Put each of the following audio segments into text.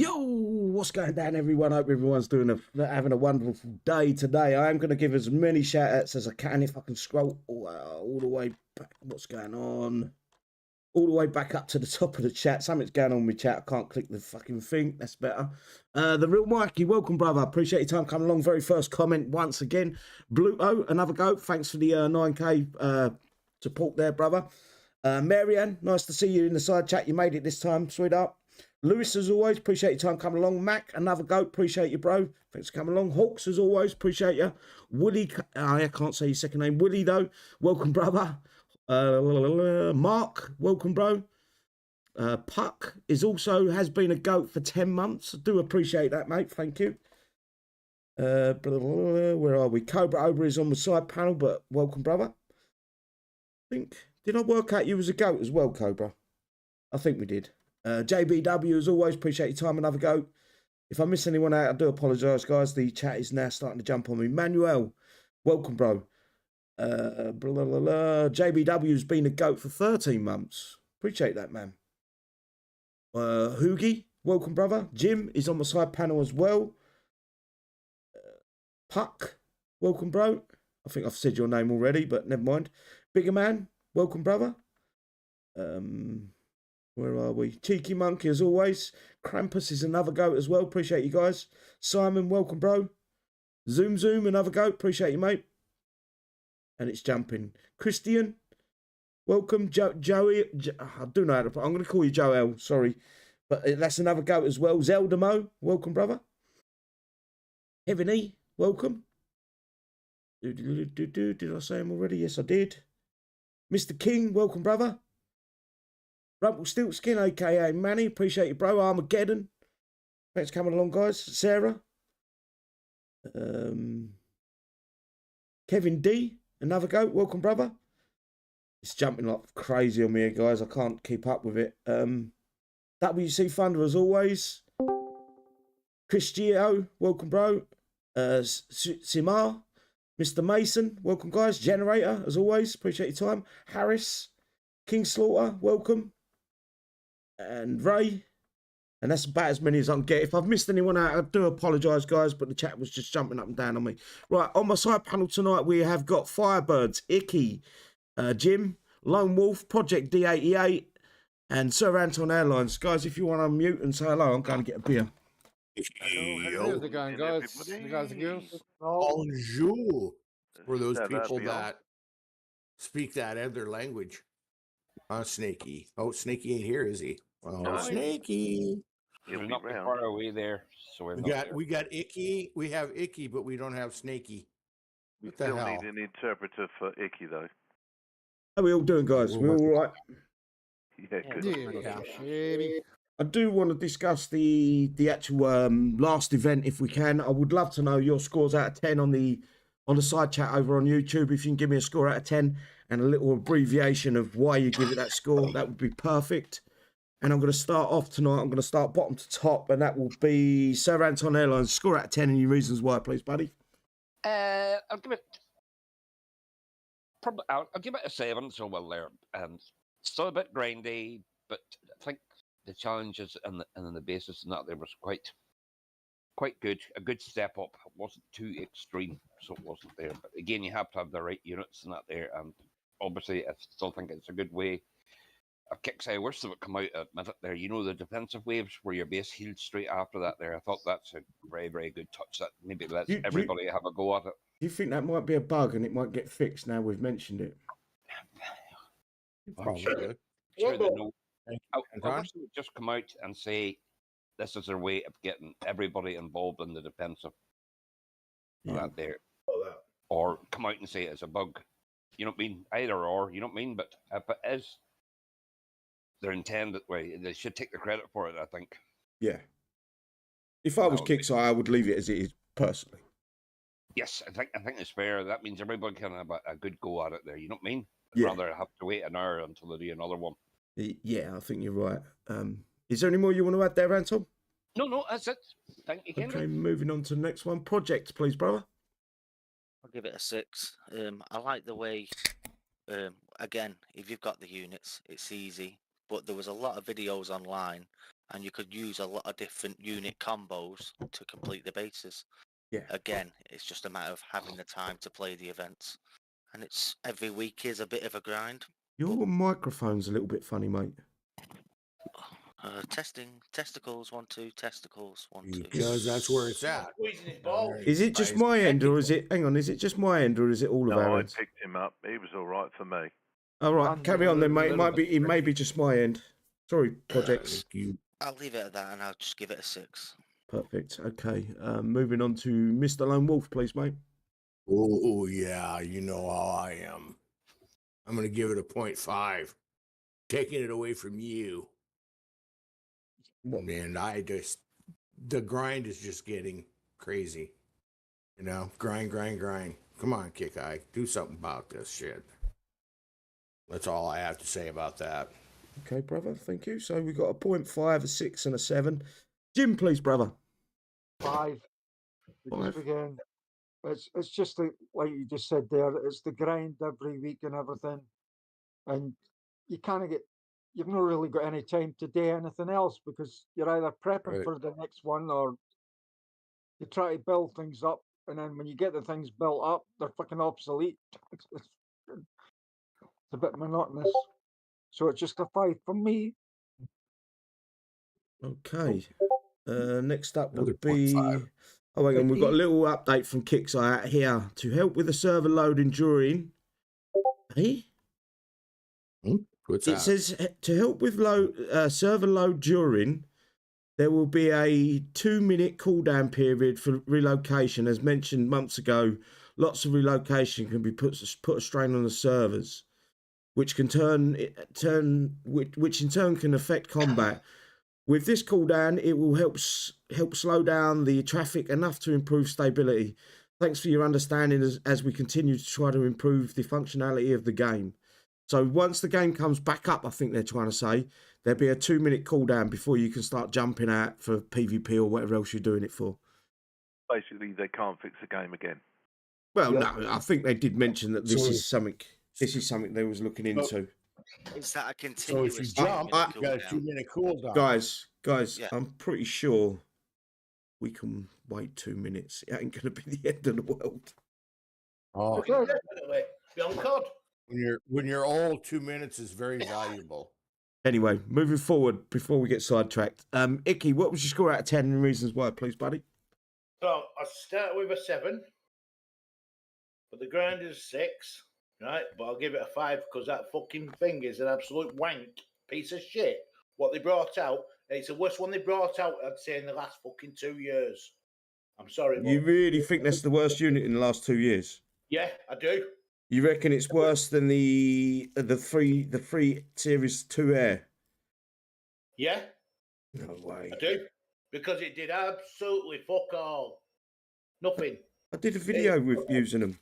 Yo, what's going down, everyone? Hope everyone's having a wonderful day today. I am going to give as many shout outs as I can if I can scroll all the way back. What's going on? All the way back up to the top of the chat. Something's going on with chat. I can't click the fucking thing. That's better. The real Mikey, welcome, brother. Appreciate your time coming along. Very first comment once again. Bluto, another go. Thanks for the 9K support there, brother. Marianne, nice to see you in the side chat. You made it this time, sweetheart. Lewis, as always, appreciate your time coming along. Mac, another goat, appreciate you, bro. Thanks for coming along. Hawks, as always, appreciate you. Woody, I can't say your second name. Willie, though, welcome, brother. Mark, welcome, bro. Puck has been a goat for 10 months. I do appreciate that, mate. Thank you. Where are we? Cobra Ober is on the side panel, but welcome, brother. Did I work out you was a goat as well, Cobra? I think we did. JBW, as always, appreciate your time. Another goat. If I miss anyone out, I do apologise, guys. The chat is now starting to jump on me. Manuel, welcome, bro. JBW's been a goat for 13 months. Appreciate that, man. Hoogie, welcome, brother. Jim is on the side panel as well. Puck, welcome, bro. I think I've said your name already, but never mind. Bigger man, welcome, brother. Where are we? Cheeky Monkey, as always. Krampus is another goat as well. Appreciate you guys. Simon, welcome, bro. Zoom, another goat. Appreciate you, mate. And it's jumping. Christian, welcome. Joey, I do know how to. I'm going to call you Joel. Sorry, but that's another goat as well. Zelda Mo, welcome, brother. Heaven E, welcome. Did I say him already? Yes, I did. Mr. King, welcome, brother. Rumpelstiltskin, a.k.a. Manny. Appreciate you, bro. Armageddon. Thanks for coming along, guys. Sarah. Kevin D. Another goat. Welcome, brother. It's jumping like crazy on me here, guys. I can't keep up with it. WC Thunder, as always. Chris Gio. Welcome, bro. Simar. Mr. Mason. Welcome, guys. Generator, as always. Appreciate your time. Harris. King Slaughter. Welcome. And Ray, and that's about as many as I can get. If I've missed anyone out, I do apologise, guys, but the chat was just jumping up and down on me. Right, on my side panel tonight, we have got Firebirds, Icky, Jim, Lone Wolf, Project D88, and Sir Anton Airlines. Guys, if you want to unmute and say hello, I'm going to get a beer. How's it going, guys? You guys and girls? Bonjour for those people that speak that other language. Snaky. Oh, Snaky ain't here, is he? Oh, no. Snaky. We're not far away there, so we got Icky. We have Icky, but we don't have Snaky. We still need an interpreter for Icky, though. How are we all doing, guys? We're all right? Yeah, good. I do want to discuss the actual last event, if we can. I would love to know your scores out of 10 on the side chat over on YouTube. If you can give me a score out of 10 and a little abbreviation of why you give it that score, that would be perfect. And I'm going to start off tonight. I'm going to start bottom to top, and that will be Sir Anton Airlines. Score out of 10 and your reasons why, please, buddy. I'll give it. Probably, I'll give it a 7. So well there, still a bit grindy, but I think the challenges and the basis and that there was quite good. A good step up. It wasn't too extreme, so it wasn't there. But again, you have to have the right units and that there, and obviously, I still think it's a good way. A Kixeye, worst of it come out at minute there. You know, the defensive waves where your base healed straight after that there. I thought that's a very, very good touch. That maybe lets everybody have a go at it. Do you think that might be a bug and it might get fixed now we've mentioned it? I'm sure they know. I wish they would just come out and say this is their way of getting everybody involved in the defensive. That there. Or come out and say it's a bug. You know what I mean? Either or, you know what I mean? But if it is their intended way, they should take the credit for it, I think. Yeah. If I was Kixeye, I would leave it as it is, personally. Yes, I think it's fair. That means everybody can have a good go at it there, you know what I mean? Yeah. Rather have to wait an hour until they do another one. Yeah, I think you're right. Is there any more you want to add there, Anton? No, that's it. Thank you, Okay, moving on to the next one. Project, please, brother. I'll give it a 6. I like the way, again, if you've got the units, it's easy. But there was a lot of videos online and you could use a lot of different unit combos to complete the bases. Yeah. Again, it's just a matter of having the time to play the events, and it's every week is a bit of a grind. Your microphone's a little bit funny, mate. Testing testicles 1 2 testicles 1 2. Because that's where it's at. Squeezing his balls. Is it just my end, or is it? Hang on, is it just my end, or is it all of our No, I ends? picked him up. He was all right for me. All right, carry on then, mate. It may be just my end. Sorry, projects. I'll leave it at that, and I'll just give it a 6. Perfect. Okay. Moving on to Mr. Lone Wolf, please, mate. Oh, yeah, you know how I am. I'm going to give it a 0.5. Taking it away from you. And the grind is just getting crazy. You know, grind. Come on, Kixeye. Do something about this shit. That's all I have to say about that. Okay, brother. Thank you. So we got a 0.5, a 6, and a 7. Jim, please, brother. 5. Because 5. again, it's just like you just said there. It's the grind every week and everything, and you've not really got any time to do anything else because you're either prepping for the next one or you try to build things up, and then when you get the things built up, they're fucking obsolete. It's a bit monotonous. So it's just a 5 for me. Okay. Next up would Another be... 0.5. Oh, hang on. We've got a little update from Kixeye out here. To help with the server loading during... Hey? What's It that? says to help with server load during, there will be a 2-minute cooldown period for relocation. As mentioned months ago, lots of relocation can be put a strain on the servers, which in turn can affect combat. With this cooldown, it will help slow down the traffic enough to improve stability. Thanks for your understanding as we continue to try to improve the functionality of the game. So once the game comes back up, I think they're trying to say, there'll be a 2-minute cooldown before you can start jumping out for PvP or whatever else you're doing it for. Basically, they can't fix the game again. Well, no, I think they did mention that this is something they was looking into. Is that a So continuous? if you jump, you got a cooldown? 2-minute cooldown. Guys, Yeah. I'm pretty sure we can wait 2 minutes. It ain't going to be the end of the world. Oh, Definitely. Be on COD. when you're old, 2 minutes is very valuable. Anyway, moving forward before we get sidetracked. Icky, what was your score out of 10 and reasons why, please, buddy? So I start with a 7, but the grind is 6, right? But I'll give it a 5 because that fucking thing is an absolute wank piece of shit. What they brought out, it's the worst one they brought out, I'd say, in the last fucking 2 years. I'm sorry, You but really think that's the worst unit in the last 2 years? yeah, I do. You reckon it's worse than the free Series 2 Air? Yeah, No way. I do. Because it did absolutely fuck all. Nothing. I did a video with using them.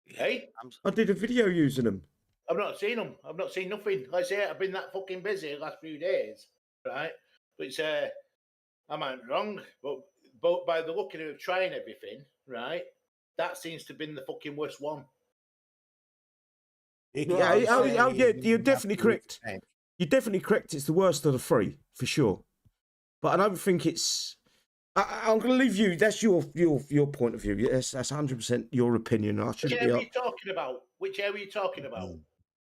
Hey? I did a video using them. I've not seen them. I've not seen nothing. Like I say, I've been that fucking busy the last few days, right? But it's, I might be wrong, but by the look of it, trying everything, right? That seems to have been the fucking worst one. Yeah, you're definitely correct. You're definitely correct. It's the worst of the 3, for sure. But I don't think it's... I'm going to leave you. That's your point of view. That's 100% your opinion. I Which shouldn't area be... are you talking about? Which area are you talking about?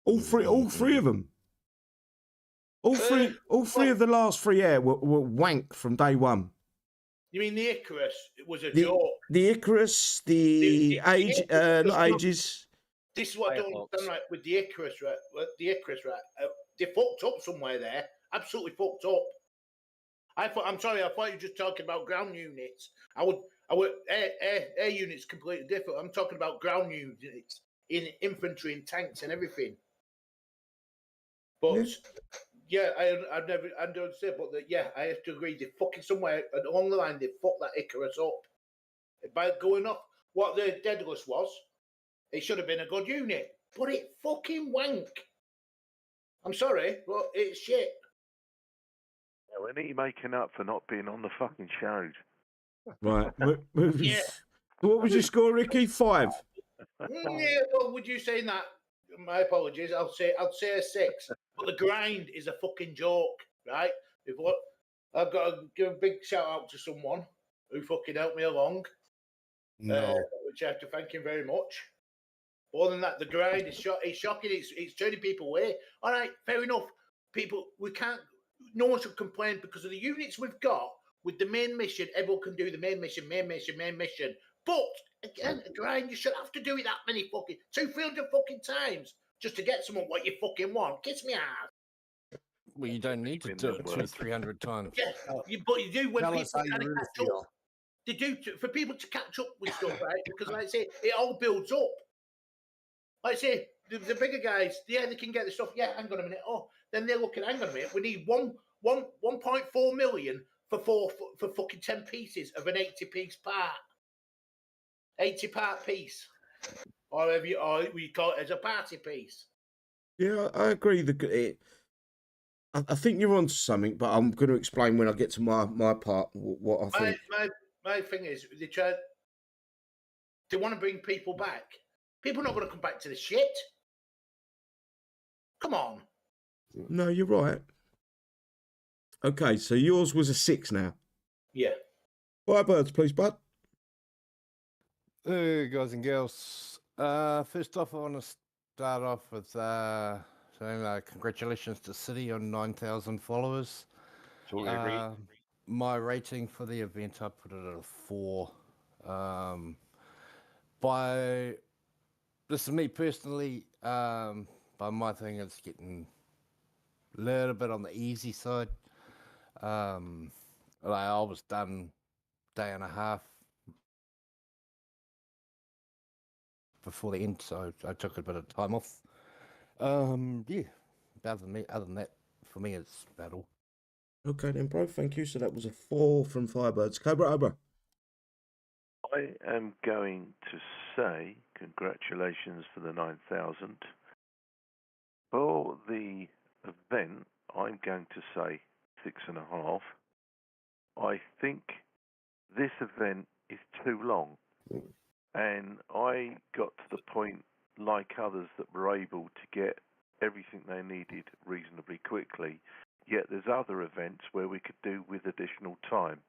All three of them. All three of the last 3 Air were wank from day one. You mean the Icarus? It was a joke. The Icarus, the Age, not Ages. This is what I don't understand, right? With the Icarus, right? They fucked up somewhere there. Absolutely fucked up. I thought you were just talking about ground units. Air units completely different. I'm talking about ground units in infantry and tanks and everything. But yeah, I never understood. But I have to agree. They fucking somewhere along the line they fucked that Icarus up by going off what the Daedalus was. It should have been a good unit, but it fucking wank. I'm sorry, but it's shit. Yeah, we need making up for not being on the fucking show. Right. Yeah. So what was your score, Ricky? 5. Yeah, well, would you say that? My apologies. I'll say a 6. But the grind is a fucking joke, right? I've got to give a big shout out to someone who fucking helped me along, No. which I have to thank him very much. More than that, the grind is shocking. It's turning people away. All right, fair enough. People, we can't. No one should complain because of the units we've got with the main mission. Everyone can do the main mission. But again, a grind, you should have to do it that many fucking 200-300 fucking times just to get someone what you fucking want. Kiss me ass. Well, you don't need to do it 200-300 times. Yeah, but you do when Tell people us how you kind of really catch feel. up. They do for people to catch up with stuff, right? Because like I say, it all builds up. Like I say, the bigger guys, yeah, they can get the stuff. Yeah, hang on a minute. Oh, then they're looking. Hang on a minute. We need 1.4 million for fucking 10 pieces of an 80-piece part, 80-part piece, or we call it as a party piece. Yeah, I agree. I think you're onto something, but I'm going to explain when I get to my part what I think. My thing is they want to bring people back. People are not going to come back to the shit. Come on. No, you're right. Okay, so yours was a 6 now. Yeah. Firebirds, please, bud. Hey, guys and girls. First off, I want to start off with saying congratulations to City on 9,000 followers. Totally agree. My rating for the event, I put it at a 4. This is me personally, but my thing is getting a little bit on the easy side. I was done day and a half before the end, so I took a bit of time off. Yeah, other than that, for me, it's about all. Okay then, bro. Thank you. So that was a 4 from Firebirds. Cobra. I am going to say congratulations for the 9,000. For the event, I'm going to say 6.5. I think this event is too long. And I got to the point, like others, that were able to get everything they needed reasonably quickly. Yet there's other events where we could do with additional time.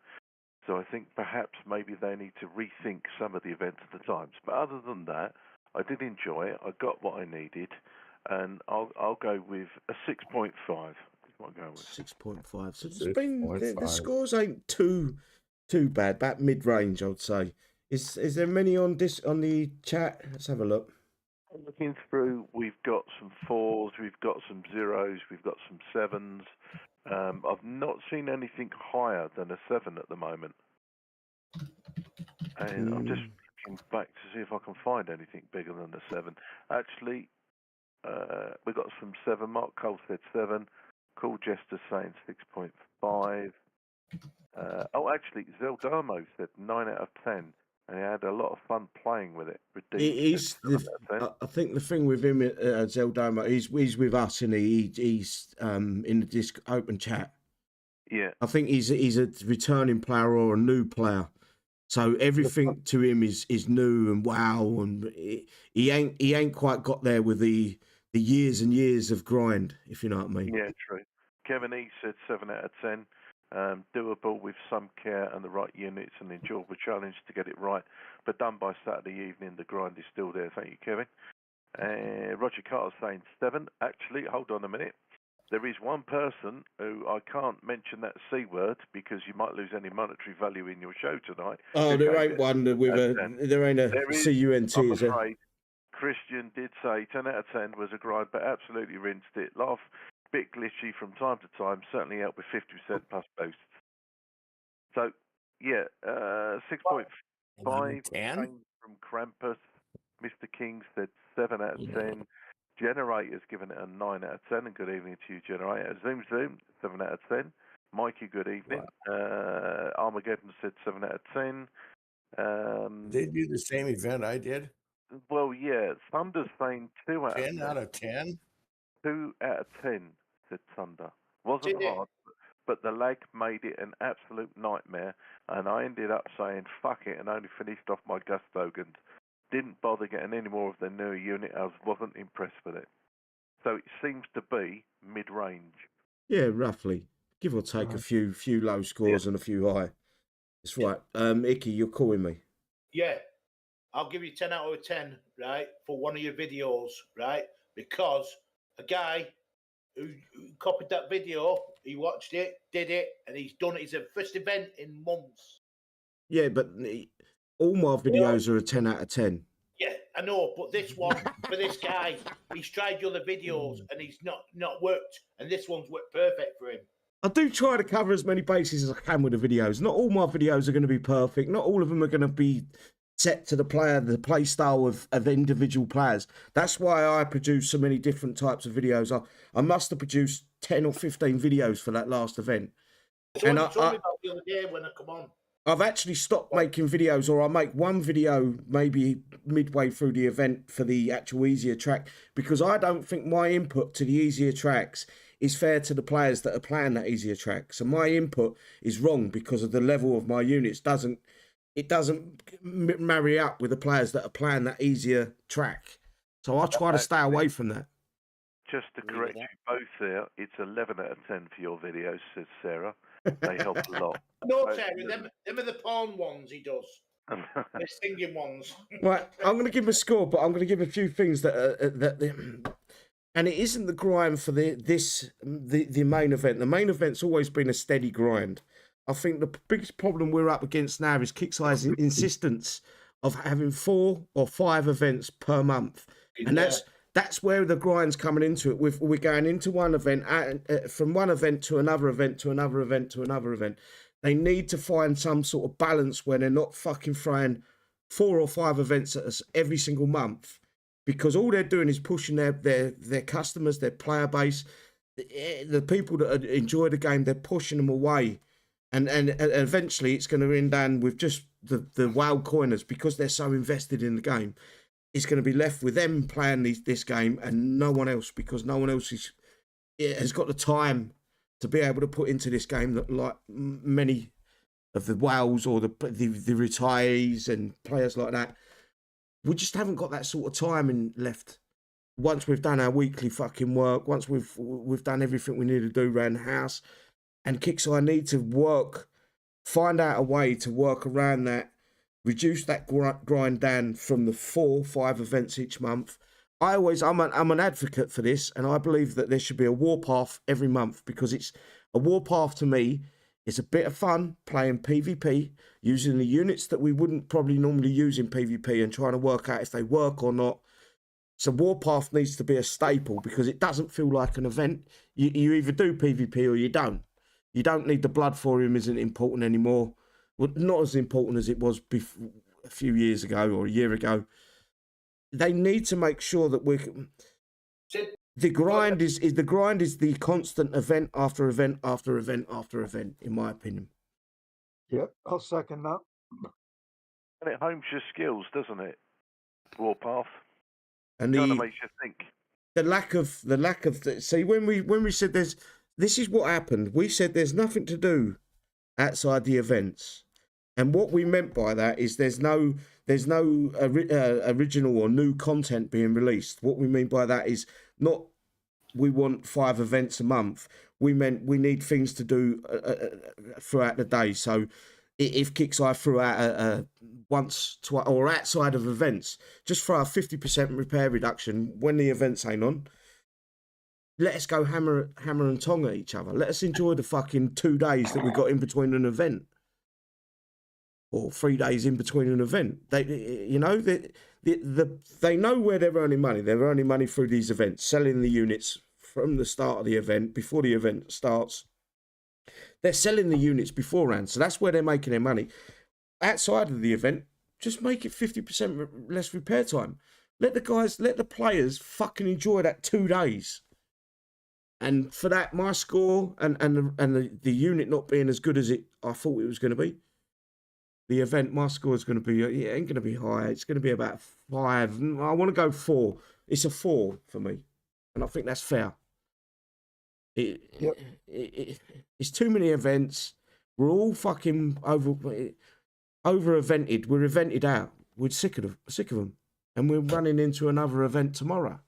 So I think perhaps maybe they need to rethink some of the events at the times. But other than that, I did enjoy it. I got what I needed, and I'll go with a 6.5. What I'm going with 6.5. So the 6.5. scores ain't too bad. About mid-range, I would say. Is there many on the chat? Let's have a look. Looking through, we've got some 4s, we've got some 0s, we've got some 7s. I've not seen anything higher than a 7 at the moment. And I'm just looking back to see if I can find anything bigger than a 7. Actually, we got some 7. Mark Cole said 7. Cool Jester saying 6.5. Actually, Zeldamo said 9 out of 10. And he had a lot of fun playing with it. I think the thing with him, Zeldoma, he's with us, and he's in the disc open chat. Yeah, I think he's a returning player or a new player, so everything to him is new and wow, and he ain't quite got there with the years and years of grind, if you know what I mean. Yeah, true. Kevin E said 7 out of 10. Doable with some care and the right units and enjoyable challenge to get it right, but done by Saturday evening. The grind is still there. Thank you, Kevin. Roger Carter's saying 7. Actually, hold on a minute. There is one person who I can't mention that C word because you might lose any monetary value in your show tonight. Oh, there ain't one with there ain't a CUNT, I'm is there? afraid Christian did say 10 out of 10 was a grind, but absolutely rinsed it. Laugh, bit glitchy from time to time, certainly helped with 50% plus boosts. So, yeah, 6.5 came from Krampus. Mr. King said 7 out of 10. Generator's given it a 9 out of 10, and good evening to you, Generator. Zoom, 7 out of 10. Mikey, good evening. Wow. Armageddon said 7 out of 10. They do the same event I did? Well, yeah. Thunder's saying 2 out of 10. 10 out of 10? 2 out of 10, said Thunder. Wasn't hard, but the lag made it an absolute nightmare, and I ended up saying fuck it and only finished off my Gustogans. Didn't bother getting any more of the newer unit. I wasn't impressed with it. So it seems to be mid-range. Yeah, roughly. Give or take a few low scores and a few high. That's right. Icky, you're calling me. Yeah, I'll give you 10 out of 10, right, for one of your videos, right? Because a guy who copied that video, he watched it, did it, and he's done it. It's a first event in months. Yeah, but all my videos are a 10 out of 10. Yeah, I know, but this one, for this guy, he's tried the other videos and he's not worked, and this one's worked perfect for him. I do try to cover as many bases as I can with the videos. Not all my videos are going to be perfect. Not all of them are going to be set to the play style of individual players. That's why I produce so many different types of videos. I must have produced 10 or 15 videos for that last event. So and you told me about the other day when I come on. I've actually stopped making videos, or I make one video maybe midway through the event for the actual easier track, because I don't think my input to the easier tracks is fair to the players that are playing that easier track. So my input is wrong because of the level of my units. It doesn't marry up with the players that are playing that easier track. So I try to stay away from that. Just to correct you both there, it's 11 out of 10 for your videos, says Sarah. They help a lot. No, Sarah, them are the porn ones he does. The singing ones. Right, I'm going to give a score, but I'm going to give a few things and it isn't the grind for the main event. The main event's always been a steady grind. I think the biggest problem we're up against now is Kixeye's insistence of having 4 or 5 events per month, and that's where the grind's coming into it. We're going into one event, from one event to another event to another event to another event. They need to find some sort of balance where they're not fucking throwing 4 or 5 events at us every single month, because all they're doing is pushing their customers, their player base, the people that enjoy the game. They're pushing them away, and eventually it's going to end down with just the wild coiners, because they're so invested in the game. It's going to be left with them playing this game and no one else, because no one else has got the time to be able to put into this game that, like many of the wows or the retirees and players like that, we just haven't got that sort of time left. Once we've done our weekly fucking work, once we've done everything we need to do around the house, and Kixeye need to find out a way to work around that, reduce that grind down from the 4 or 5 events each month. I'm an advocate for this, and I believe that there should be a warpath every month, because it's a warpath to me. It's a bit of fun playing PvP, using the units that we wouldn't probably normally use in PvP and trying to work out if they work or not. So warpath needs to be a staple, because it doesn't feel like an event. You either do PvP or you don't. You don't need the blood for him, isn't important anymore. Well, not as important as it was a few years ago or a year ago. They need to make sure that the grind is the constant event after event after event after event, in my opinion. Yep, I'll second that. And it homes your skills, doesn't it? Warpath. And kind of makes you think. The lack of see, when we said this is what happened. We said there's nothing to do outside the events. And what we meant by that is there's no original or new content being released. What we mean by that is not we want 5 events a month. We meant we need things to do throughout the day. So if Kixeye threw out once, twice, or outside of events, just throw a 50% repair reduction when the events ain't on. Let us go hammer and tong at each other. Let us enjoy the fucking 2 days that we got in between an event, or 3 days in between an event. They know where they're earning money. They're earning money through these events, selling the units from the start of the event, before the event starts. They're selling the units beforehand, so that's where they're making their money. Outside of the event, just make it 50% less repair time. Let the players fucking enjoy that 2 days. And for that, my score and the unit not being as good as I thought it was going to be, the event, my score is going to be, it ain't going to be high. It's going to be about 5. I want to go 4. It's a 4 for me, and I think that's fair. It's too many events. We're all fucking over-evented. We're evented out. We're sick of them. And we're running into another event tomorrow.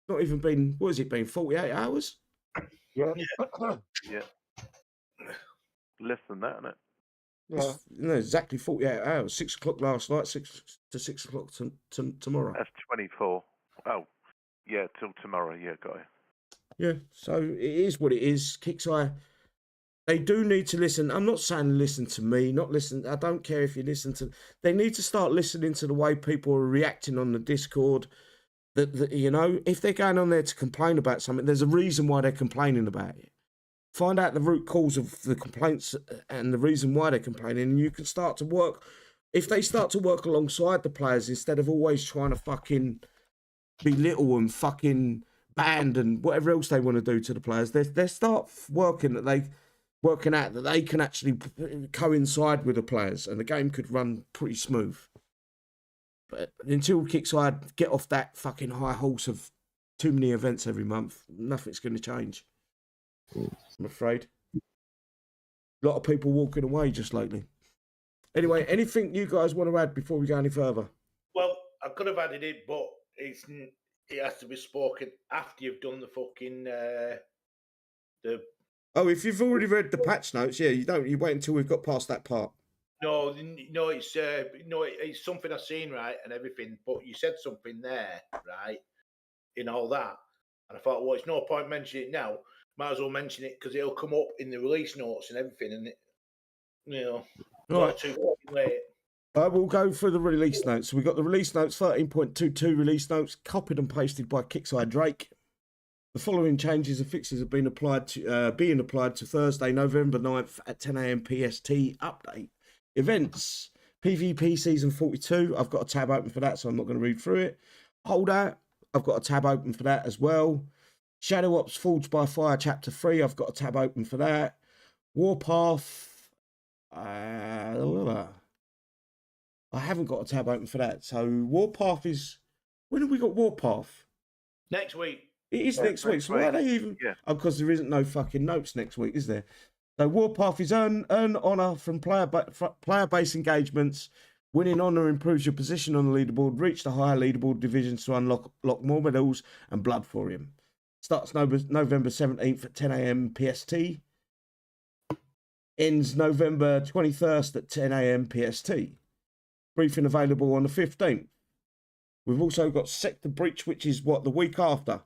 Not even been, what has it been, 48 hours? Yeah. Yeah. Less than that, isn't it? Yeah. No, exactly 48 hours. 6 o'clock last night, 6 o'clock tomorrow. That's 24. Oh, yeah, till tomorrow. Yeah, got it. Yeah, so it is what it is. Kixeye, they do need to listen. I'm not saying listen to me, not listen. I don't care if you listen to. They need to start listening to the way people are reacting on the Discord. That you know, if they're going on there to complain about something, there's a reason why they're complaining about it. Find out the root cause of the complaints and the reason why they're complaining, and you can start to work. If they start to work alongside the players instead of always trying to fucking belittle and fucking band and whatever else they want to do to the players, they start working out that they can actually coincide with the players, and the game could run pretty smooth. But until Kixeye get off that fucking high horse of too many events every month, nothing's going to change. I'm afraid. A lot of people walking away just lately. Anyway, anything you guys want to add before we go any further? Well, I could have added it, but it has to be spoken after you've done the fucking the. Oh, if you've already read the patch notes, yeah, you wait until we've got past that part. No, it's something I've seen, right, and everything. But you said something there, right, in all that, and I thought, well, it's no point mentioning it now. Might as well mention it because it'll come up in the release notes and everything, and not too fucking late. I will go through the release notes. So we got the release notes, 13.22 release notes, copied and pasted by Kixeye Drake. The following changes and fixes have been applied to Thursday, November 9th at 10 a.m. PST. Update. Events. PvP Season 42. I've got a tab open for that, so I'm not going to read through it. Holdout. I've got a tab open for that as well. Shadow Ops Forged by Fire Chapter 3. I've got a tab open for that. Warpath. I haven't got a tab open for that. So Warpath is... When have we got Warpath? Next week. It is next week. So why are they even... Yeah. Oh, because there isn't no fucking notes next week, is there? So Warpath is earn honour from player-based engagements. Winning honour improves your position on the leaderboard. Reach the higher leaderboard divisions to unlock more medals and blood for him. Starts November 17th at 10 a.m. PST. Ends November 21st at 10 a.m. PST. Briefing available on the 15th. We've also got Sector Breach, which is the week after.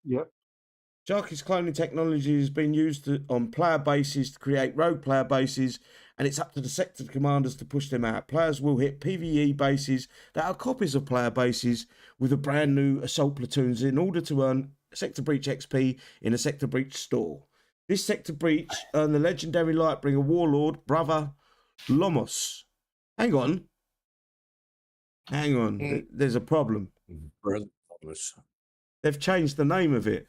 Yep. Sharky's cloning technology has been used on player bases to create rogue player bases, and it's up to the sector commanders to push them out. Players will hit PvE bases that are copies of player bases with a brand new assault platoons in order to earn Sector Breach XP in a Sector Breach store. This Sector Breach earned the legendary Lightbringer Warlord, Brother Lomos. Hang on. There's a problem. Brother Thomas. They've changed the name of it.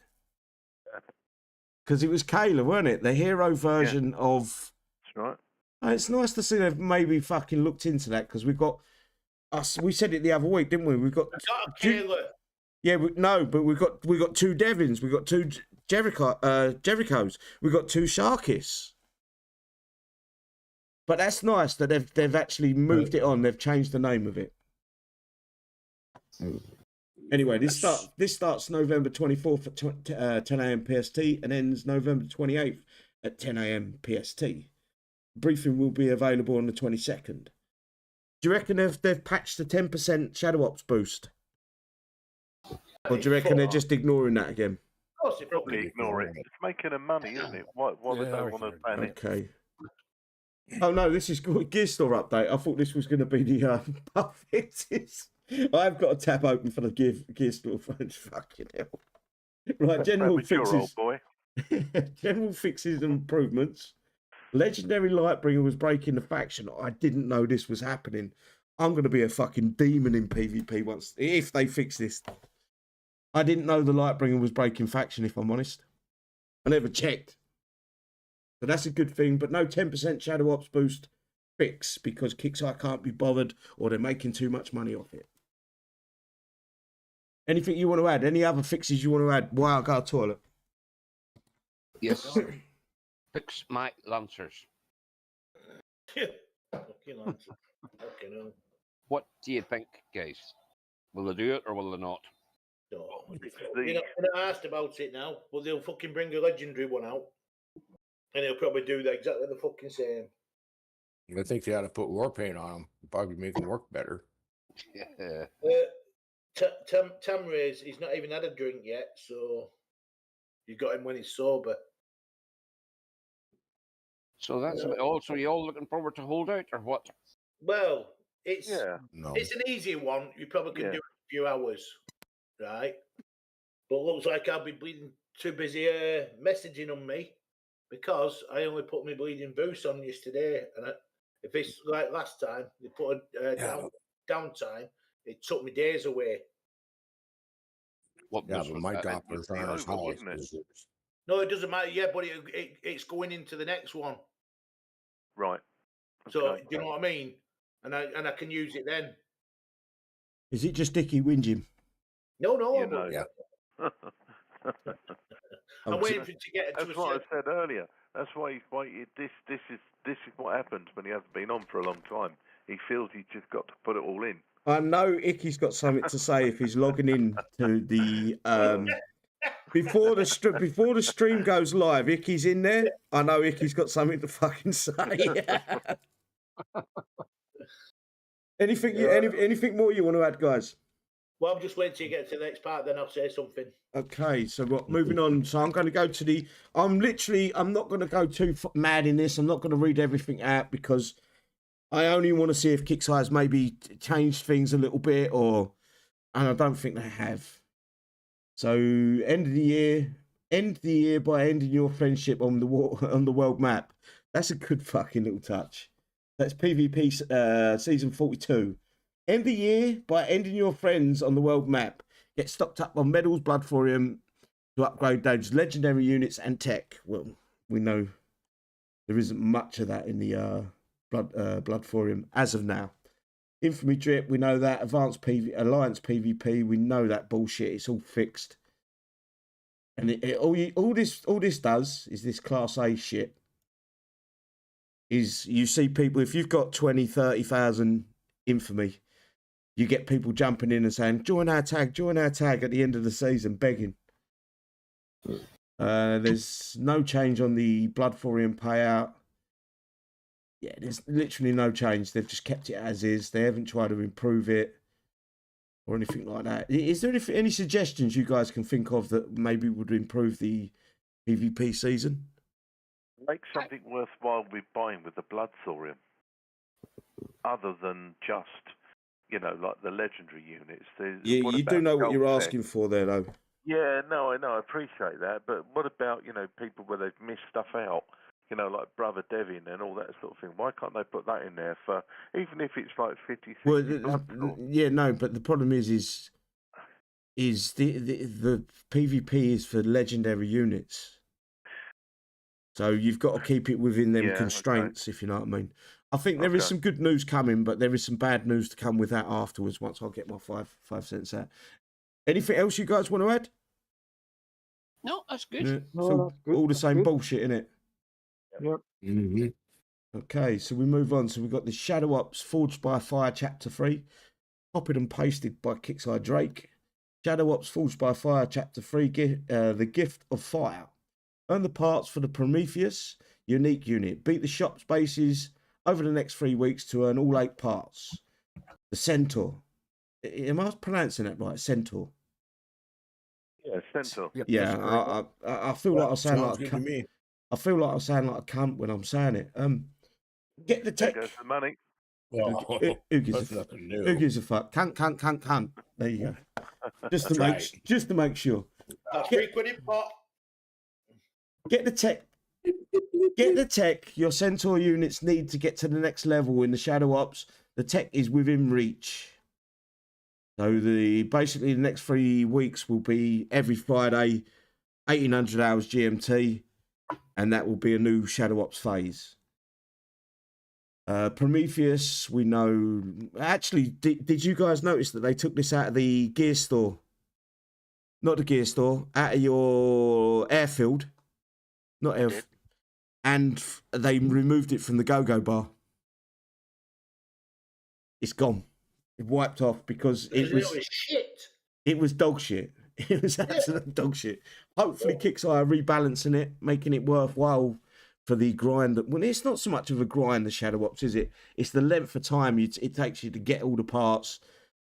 Because it was Kayla, weren't it? The hero version of... That's right. Oh, it's nice to see they've maybe fucking looked into that, because we've got... We said it the other week, didn't we? We've got... Kayla. Yeah, but we've got two Devins. We've got two Jerichos. We've got two Sharkis. But that's nice that they've actually moved it on. They've changed the name of it. Anyway, this starts November 24th at 10 a.m. PST and ends November 28th at 10 a.m. PST. Briefing will be available on the 22nd. Do you reckon they've patched the 10% Shadow Ops boost? Or do you reckon they're just ignoring that again? Of course, they Probably ignore it. It's making them money, isn't it? Why would they want to ban it? Okay. Oh no, this is Gear Store update. I thought this was going to be the bug fixes. I've got a tab open for the Gear Store phones. Fucking hell. Right, general fixes. Old boy. General fixes and improvements. Legendary Lightbringer was breaking the faction. I didn't know this was happening. I'm going to be a fucking demon in PvP once if they fix this. I didn't know the Lightbringer was breaking faction, if I'm honest. I never checked. So that's a good thing, but no 10% Shadow Ops boost fix because Kixeye can't be bothered or they're making too much money off it. Anything you want to add? Any other fixes you want to add while I go to the toilet? Yes. Fix my lancers. Fucking Lancers. Fucking hell. What do you think, guys? Will they do it or will they not? No. They're not asked about it now, but they'll fucking bring a legendary one out. And he'll probably do exactly the fucking same. I think they ought to put war paint on them. Probably make them work better. Yeah. Tamra's, he's not even had a drink yet, so you got him when he's sober. So that's about all. So you all looking forward to Holdout or what? Well, it's No. it's an easy one. You probably can do it in a few hours, right? But looks like I'll be bleeding too busy messaging on me because I only put my bleeding boost on yesterday. And if it's like last time, they put a downtime, it took me days away. What Yeah, was but my that? doctors aren't as high as yours. No, it doesn't matter. Yeah, but it's going into the next one. Right. So Okay. do you know what I mean? And I can use it then. Is it just Dickie whinging? No, You know. Yeah. I'm waiting for it to get to That's a what I certain... said earlier. That's why this is what happens when he hasn't been on for a long time. He feels he's just got to put it all in. I know Icky's got something to say if he's logging in to the before the stream goes live. Icky's in there. I know Icky's got something to fucking say. Anything more you want to add, guys? Well, I'm just waiting till you get to the next part, then I'll say something. Okay, so moving on. So I'm going to go to the. I'm not going to go too mad in this. I'm not going to read everything out because I only want to see if Kixeye has maybe changed things a little bit, and I don't think they have. So end the year by ending your friendship on the world map. That's a good fucking little touch. That's PvP season 42. End the year by ending your friends on the world map. Get stocked up on medals, blood thorium to upgrade those legendary units and tech. Well, we know there isn't much of that in the blood thorium as of now. Infamy drip, we know that. Advanced Alliance PvP, we know that bullshit. It's all fixed. And all this does is this Class A shit. Is you see people, if you've got 20, 30,000 infamy, you get people jumping in and saying, join our tag at the end of the season, begging. There's no change on the blood thorium payout. Yeah, there's literally no change. They've just kept it as is. They haven't tried to improve it or anything like that. Is there any suggestions you guys can think of that maybe would improve the PvP season? Make something worthwhile with buying with the blood thorium, other than just, like the legendary units. You do know what you're asking for there, though. Yeah, no, I know, I appreciate that. But what about, people where they've missed stuff out? Like Brother Devin and all that sort of thing. Why can't they put that in there for, even if it's like 50, 60 but the problem is the PvP is for legendary units. So you've got to keep it within them constraints, if you know what I mean. I think there is some good news coming, but there is some bad news to come with that afterwards once I get my 5 cents out. Anything else you guys want to add? No, that's good. Yeah. No, So that's good. all the That's same good. bullshit, innit? Yep. Mm-hmm. Okay, so we move on. So we've got the Shadow Ops Forged by Fire Chapter 3, copied and pasted by Kixeye Drake. Shadow Ops Forged by Fire Chapter 3, The Gift of Fire. Earn the parts for the Prometheus unique unit. Beat the shop's bases over the next 3 weeks to earn all 8 parts. The Centaur. Am I pronouncing that right? Centaur. Yeah, Centaur. Yep, Yeah, I feel like I sound like a good to cunt. me. I feel like I sound like a cunt when I'm saying it. Get the There tech. goes the money. Well, Who gives that's a fuck? nothing new. Who gives a fuck? Cunt. There you go. Just to That's make sure. That's £3 in pot. Get the tech. Get the tech your Centaur units need to get to the next level in the Shadow Ops. The tech is within reach. So basically the next 3 weeks will be every Friday, 1800 hours GMT, and that will be a new Shadow Ops phase. Prometheus, we know. Actually, did you guys notice that they took this out of the gear store? Not the gear store, out of your airfield. Not air. And they removed it from the go-go bar. It's gone. It wiped off because it was shit. It was dog shit. It was absolute dog shit. Hopefully Kixeye are rebalancing it, making it worthwhile for the grind. Well, it's not so much of a grind, the Shadow Ops, is it? It's the length of time it takes you to get all the parts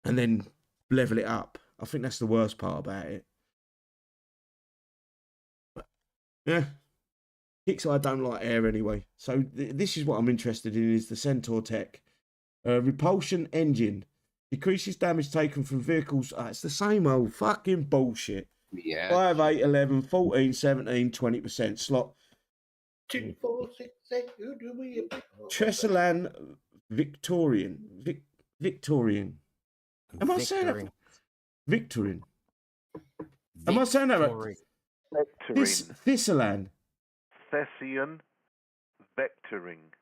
and then level it up. I think that's the worst part about it. But, yeah. Kixeye don't like air anyway. So this is what I'm interested in, is the Centaur tech. Repulsion engine. Decreases damage taken from vehicles. It's the same old fucking bullshit. Yeah. 5, 8, 11, 14, 17, 20% slot. 2, 4, 6, 8. Who do we? Tresselan Victorian. Victorian. Am I saying that? Victorian. Am I saying that right? Thistleland. Thessian vectoring.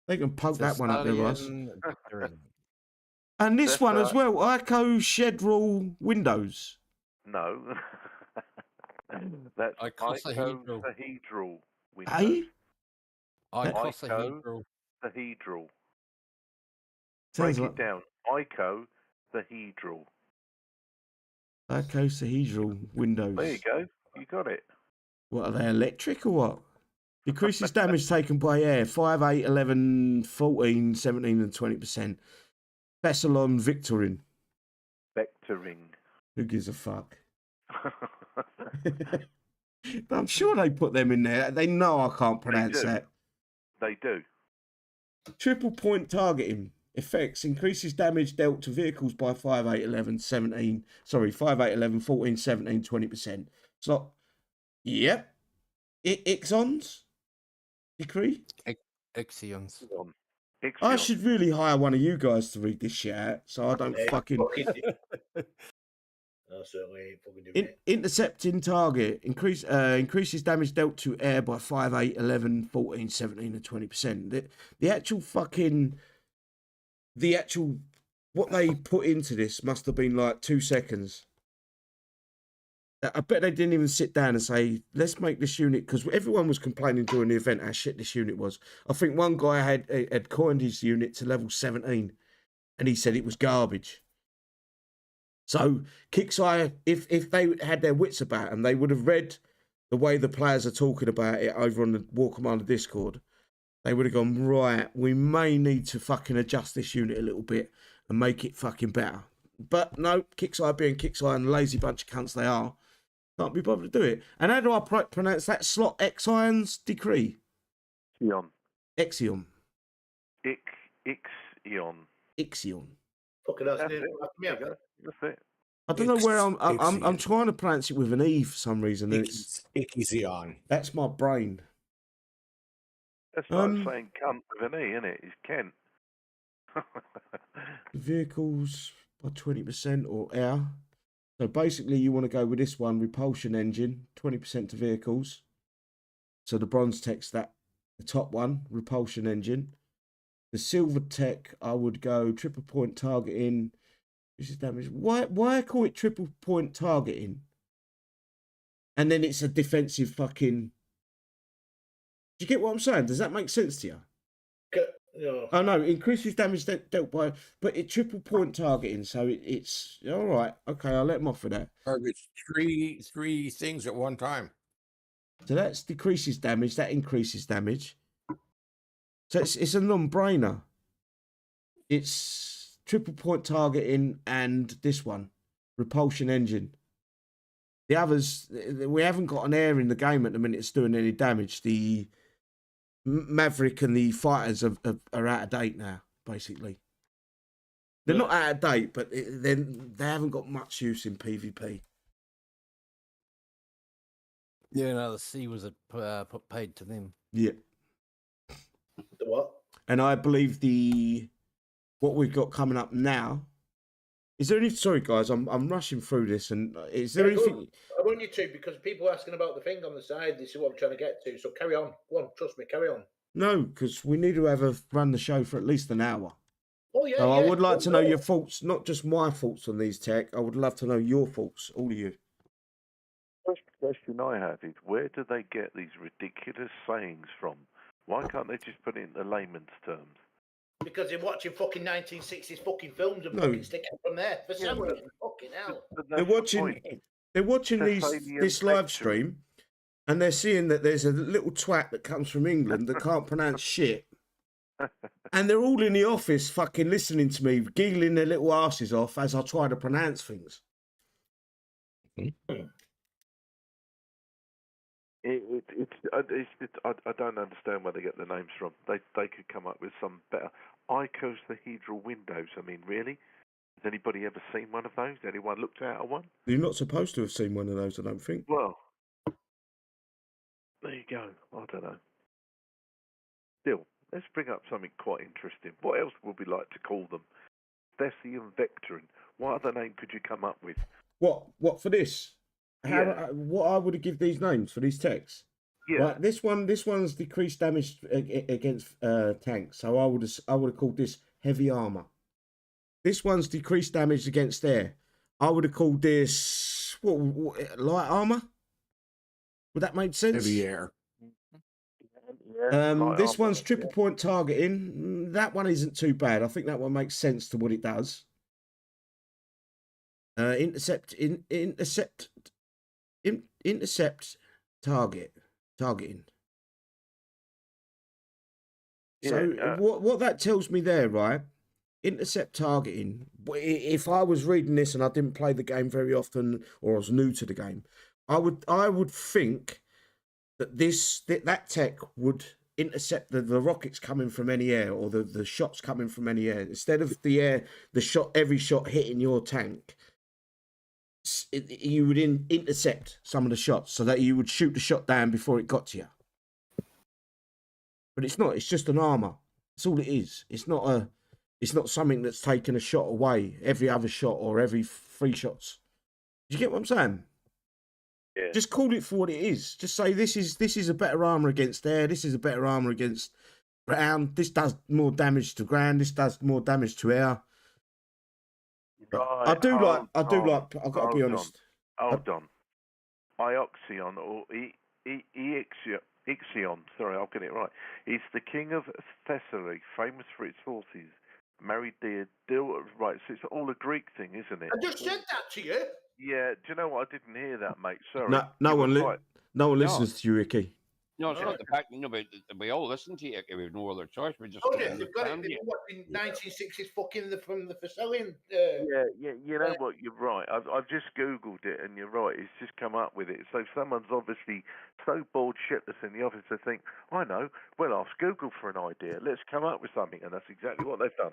They can poke that one up there, Ross. And this one as well, ICO shed rule windows. No. That's icosahedral windows. Hey? Icosahedral. Break it down. Icosahedral. Icosahedral windows. There you go. You got it. What, are they electric or what? Decreases damage taken by air. 5, 8, 11, 14, 17 and 20%. Thessalon Victorin. Vectoring. Who gives a fuck? I'm sure they put them in there. They know I can't pronounce that. They do. Triple point targeting. Effects. Increases damage dealt to vehicles by 5, 8, 11, 17. Sorry, 5, 8, 11, 14, 17, 20%. So, yep. Ixons? Decree? Ixions. I should really hire one of you guys to read this shit out, so I don't fucking... I certainly ain't fucking doing it. Intercepting target. Increases damage dealt to air by 5, 8, 11, 14, 17 and 20%. The actual fucking... What they put into this must have been like 2 seconds. I bet they didn't even sit down and say, let's make this unit, because everyone was complaining during the event how shit this unit was. I think one guy had coined his unit to level 17 and he said it was garbage. So Kixeye, if they had their wits about them, they would have read the way the players are talking about it over on the War Commander Discord. They would have gone, right, we may need to fucking adjust this unit a little bit and make it fucking better. But no, Kixeye being Kixeye and the lazy bunch of cunts they are, can't be bothered to do it. And how do I pronounce that? Slot Exion's decree? Exion. Ixion. Fucking hell, that's it. I don't know where I'm trying to pronounce it with an E for some reason. It's Ixion. That's my brain. That's like saying cunt with an E, isn't it? It's Kent. Vehicles by 20% or air. So basically you want to go with this one, repulsion engine, 20% to vehicles. So the bronze tech's that, the top one, repulsion engine. The silver tech, I would go triple point targeting. This is damage. Why call it triple point targeting? And then it's a defensive fucking... Do you get what I'm saying? Does that make sense to you? No. Oh no, increases damage dealt by, but it triple point targeting, so it's all right. Okay, I'll let him off for that. Targets three things at one time. So that's decreases damage. That increases damage. So it's a non-brainer. It's triple point targeting and this one, repulsion engine. The others, we haven't got an air in the game at the minute that's doing any damage. The Maverick and the fighters are out of date now, basically. They're not out of date, but they haven't got much use in PvP. Yeah, no, the C was paid to them. Yeah. The what? And I believe what we've got coming up now. Is there any? Sorry, guys, I'm rushing through this, and is there anything? I want you to, because people are asking about the thing on the side. This is what I'm trying to get to. So carry on. Go on, trust me, carry on. No, because we need to run the show for at least an hour. Oh yeah. So I would like to know your thoughts, not just my thoughts on these tech. I would love to know your thoughts, all of you. First question I have is, where do they get these ridiculous sayings from? Why can't they just put it in the layman's terms? Because they're watching fucking 1960s fucking films and fucking stick it from there. For some reason, fucking hell. They're watching this live stream, and they're seeing that there's a little twat that comes from England that can't pronounce shit. And they're all in the office fucking listening to me, giggling their little asses off as I try to pronounce things. I don't understand where they get the names from. They could come up with some better icosahedral windows. I mean, really? Has anybody ever seen one of those? Anyone looked out at one? You're not supposed to have seen one of those, I don't think. Well, there you go. I don't know. Still, let's bring up something quite interesting. What else would we like to call them? Thespian Vectorin. What other name could you come up with? What for this? Yeah. What I would have give these names for these techs? Yeah. Right, this one's decreased damage against tanks, so I would have called this heavy armor. This one's decreased damage against air. I would have called this what light armor. Would that make sense? Heavy air. This one's triple point targeting. That one isn't too bad. I think that one makes sense to what it does. Intercept targeting. So what that tells me there, right? Intercept targeting. If I was reading this and I didn't play the game very often, or I was new to the game, I would think that that tech would intercept the rockets coming from any air, or the shots coming from any air, instead of every shot hitting your tank. You would intercept some of the shots so that you would shoot the shot down before it got to you. But it's not. It's just an armor. That's all it is. It's not something that's taking a shot away every other shot or every 3 shots. Do you get what I'm saying? Yeah. Just call it for what it is. Just say this is a better armor against air. This is a better armor against ground. This does more damage to ground. This does more damage to air. Right, I've got to be honest. Hold on. Ioxion or Ixion, sorry, I'll get it right. He's the king of Thessaly, famous for its horses. Married right, so it's all a Greek thing, isn't it? I just said that to you. Yeah, do you know what? I didn't hear that, mate. Sorry. No one listens to you, Ricky. No, it's not the fact. No, but we all listen to you. We have no other choice. We just. Oh, yeah, they've got it. They've got in 1960s fucking from the Thessalian. Yeah. You know what? You're right. I've just googled it, and you're right. It's just come up with it. So someone's obviously so bored shitless in the office they think, I know. Well, ask Google for an idea. Let's come up with something, and that's exactly what they've done.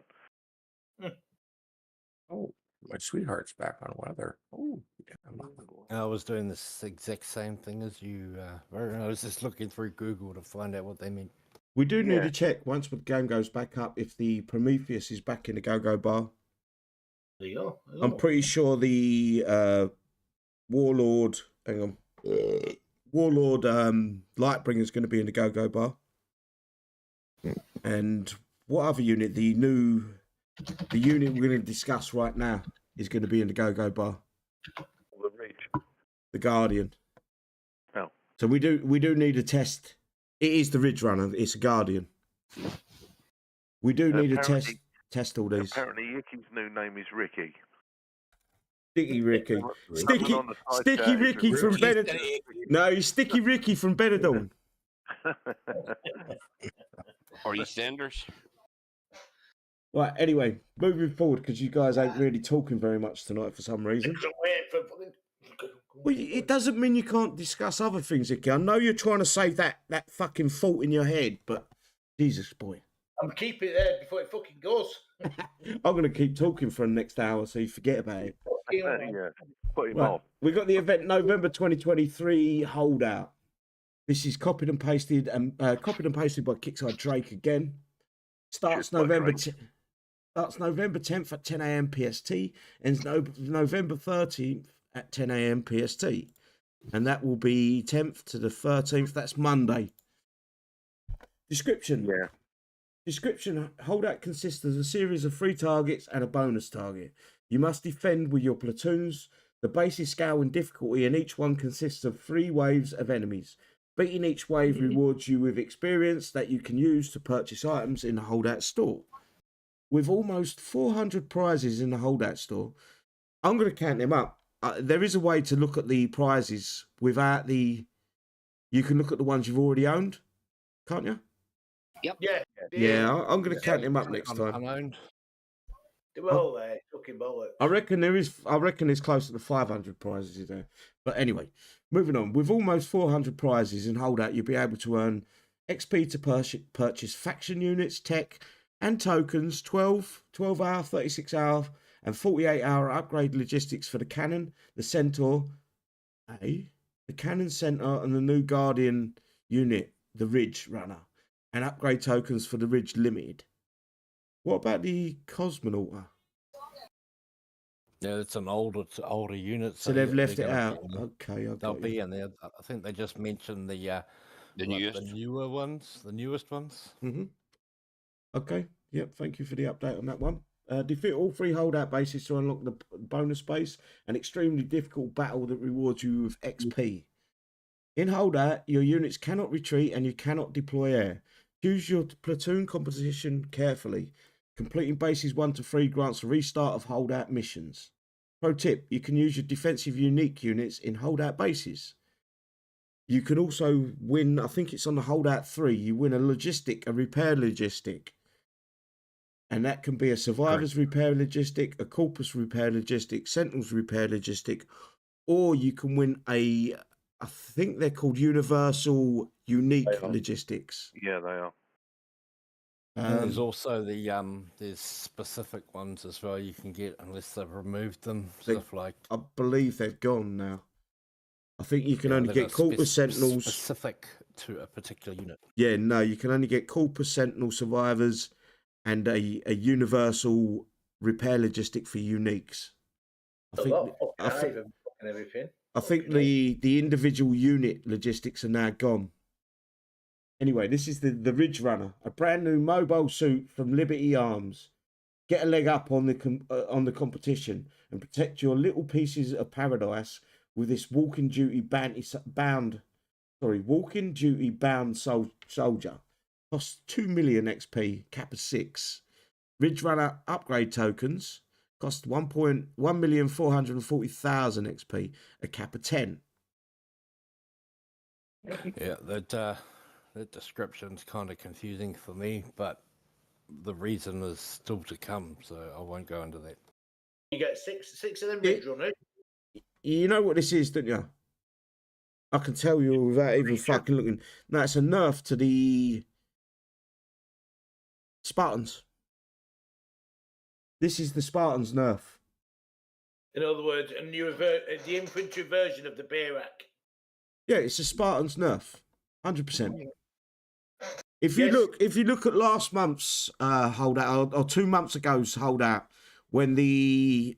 Oh, my sweetheart's back on weather. Oh, yeah. I was doing this exact same thing as you. I was just looking through Google to find out what they mean. We do need to check once the game goes back up if the Prometheus is back in the go-go bar. There you go. I'm pretty sure the Warlord, Lightbringer is going to be in the go-go bar. And what other unit? The unit we're going to discuss right now is going to be in the go-go bar. The Ridge. The Guardian. Oh. So we do need a test. It is the Ridge Runner. It's a Guardian. We do need to test all these. Apparently, Yicky's new name is Ricky. Sticky Ricky. Sticky Ricky from Benidorm. No, he's Sticky Ricky from Benidorm. Or EastEnders. Right, anyway, moving forward, because you guys ain't really talking very much tonight for some reason. Well, it doesn't mean you can't discuss other things again. I know you're trying to save that fucking thought in your head, but Jesus, boy. I'm keeping it there before it fucking goes. I'm going to keep talking for the next hour so you forget about it. Yeah, put him Right. off. We got the event November 2023 Holdout. This is copied and pasted by Kixeye Drake again. Starts November 10th at 10 a.m. PST, ends November 13th at 10 a.m. PST, and that will be 10th to the 13th. That's Monday. Description. Yeah. Description. Holdout consists of a series of 3 targets and a bonus target. You must defend with your platoons. The base is scale in difficulty, and each one consists of 3 waves of enemies. Beating each wave rewards you with experience that you can use to purchase items in the Holdout store. With almost 400 prizes in the Holdout store, I'm going to count them up. There is a way to look at the prizes without the you can look at the ones you've already owned, can't you? Yeah. Yeah, I'm going to count them up next time. Unowned. They were all there. Fucking bollocks. I reckon it's closer to 500 prizes there. But anyway, moving on. With almost 400 prizes in Holdout, you'll be able to earn XP to purchase faction units, tech, and tokens, 12-hour, 36-hour, and 48-hour upgrade logistics for the cannon, the Centaur, the cannon Centaur, and the new Guardian unit, the Ridge Runner, and upgrade tokens for the Ridge Limited. What about the Cosmonauta? Yeah, it's an older unit. So they've left they're it gonna out. be in Okay, They'll be in there. I think they just mentioned the newer ones, the newest ones. Mm-hmm. Okay. Yep. Thank you for the update on that one. Defeat all 3 holdout bases to unlock the bonus base, an extremely difficult battle that rewards you with XP. In Holdout, your units cannot retreat and you cannot deploy air. Choose your platoon composition carefully. Completing bases 1 to 3 grants a restart of Holdout missions. Pro tip, you can use your defensive unique units in Holdout bases. You can also win, I think it's on the Holdout 3, you win a repair logistic. And that can be a Survivor's repair logistic, a Corpus repair logistic, Sentinel's repair logistic, or you can win I think they're called Universal Unique Logistics. Yeah, they are. And there's also there's specific ones as well you can get unless they've removed them. Stuff like I believe they've gone now. I think you can only get Corpus Sentinels specific to a particular unit. Yeah, no, you can only get Corpus Sentinel Survivors and a universal repair logistic for uniques. I think the individual unit logistics are now gone. Anyway, this is the Ridge Runner, a brand new mobile suit from Liberty Arms. Get a leg up on the competition and protect your little pieces of paradise with this walking duty bound soldier. Costs 2 million XP, cap of 6. Ridge Runner upgrade tokens cost 1,440,000 XP, a cap of 10. Yeah, that description's kind of confusing for me, but the reason is still to come, so I won't go into that. You get six of them Ridge Runners. You know what this is, don't you? I can tell you without even fucking looking. No, it's a nerf to the Spartans. This is the Spartans nerf. In other words, the infantry version of the Bayrak. Yeah, it's a Spartans nerf, 100%. If you look at last month's Holdout or 2 months ago's Holdout, when the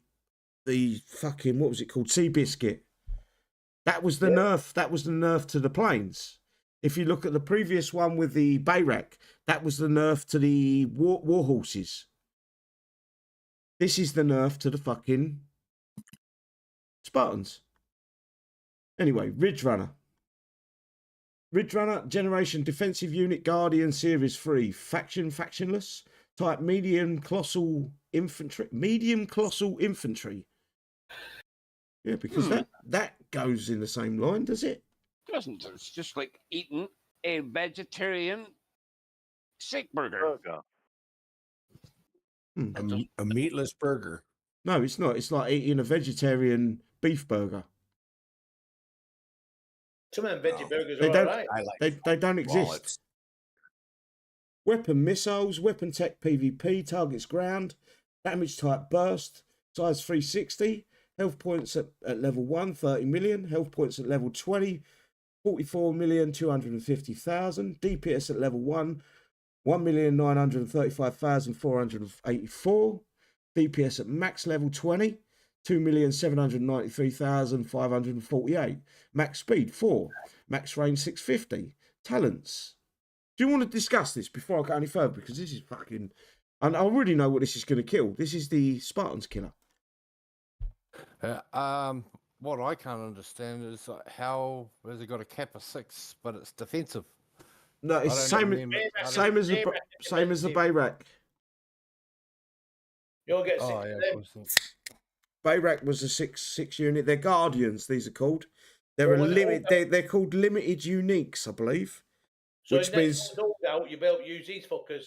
fucking, what was it called, Seabiscuit, that was the nerf. That was the nerf to the planes. If you look at the previous one with the Bayrak, that was the nerf to the war horses. This is the nerf to the fucking Spartans. Anyway, Ridge Runner. Ridge Runner, Generation Defensive Unit Guardian Series 3. Factionless. Type Medium Colossal Infantry. Yeah, because that goes in the same line, does it? Doesn't. It's just like eating a vegetarian steak burger. A meatless burger. No, it's not. It's like eating a vegetarian beef burger. Some of them veggie burgers are alright. They don't exist. Weapon missiles, weapon tech PvP, targets ground, damage type burst, size 360, health points at level 1, 30 million, health points at level 20, 44,250,000, DPS at level 1, 1,935,484, DPS at max level 20, 2,793,548, max speed 4, max range 650, talents. Do you want to discuss this before I go any further? Because this is fucking... And I already know what this is going to kill. This is the Spartans killer. What I can't understand is how has it got a cap of 6, but it's defensive. No, it's same as the Bayrak. You'll get 6 Bayrak was a 6 unit. They're Guardians, these are called. They're a Well, limit. They're called limited uniques, I believe. So Which next means Holdout, you'll be able to use these fuckers.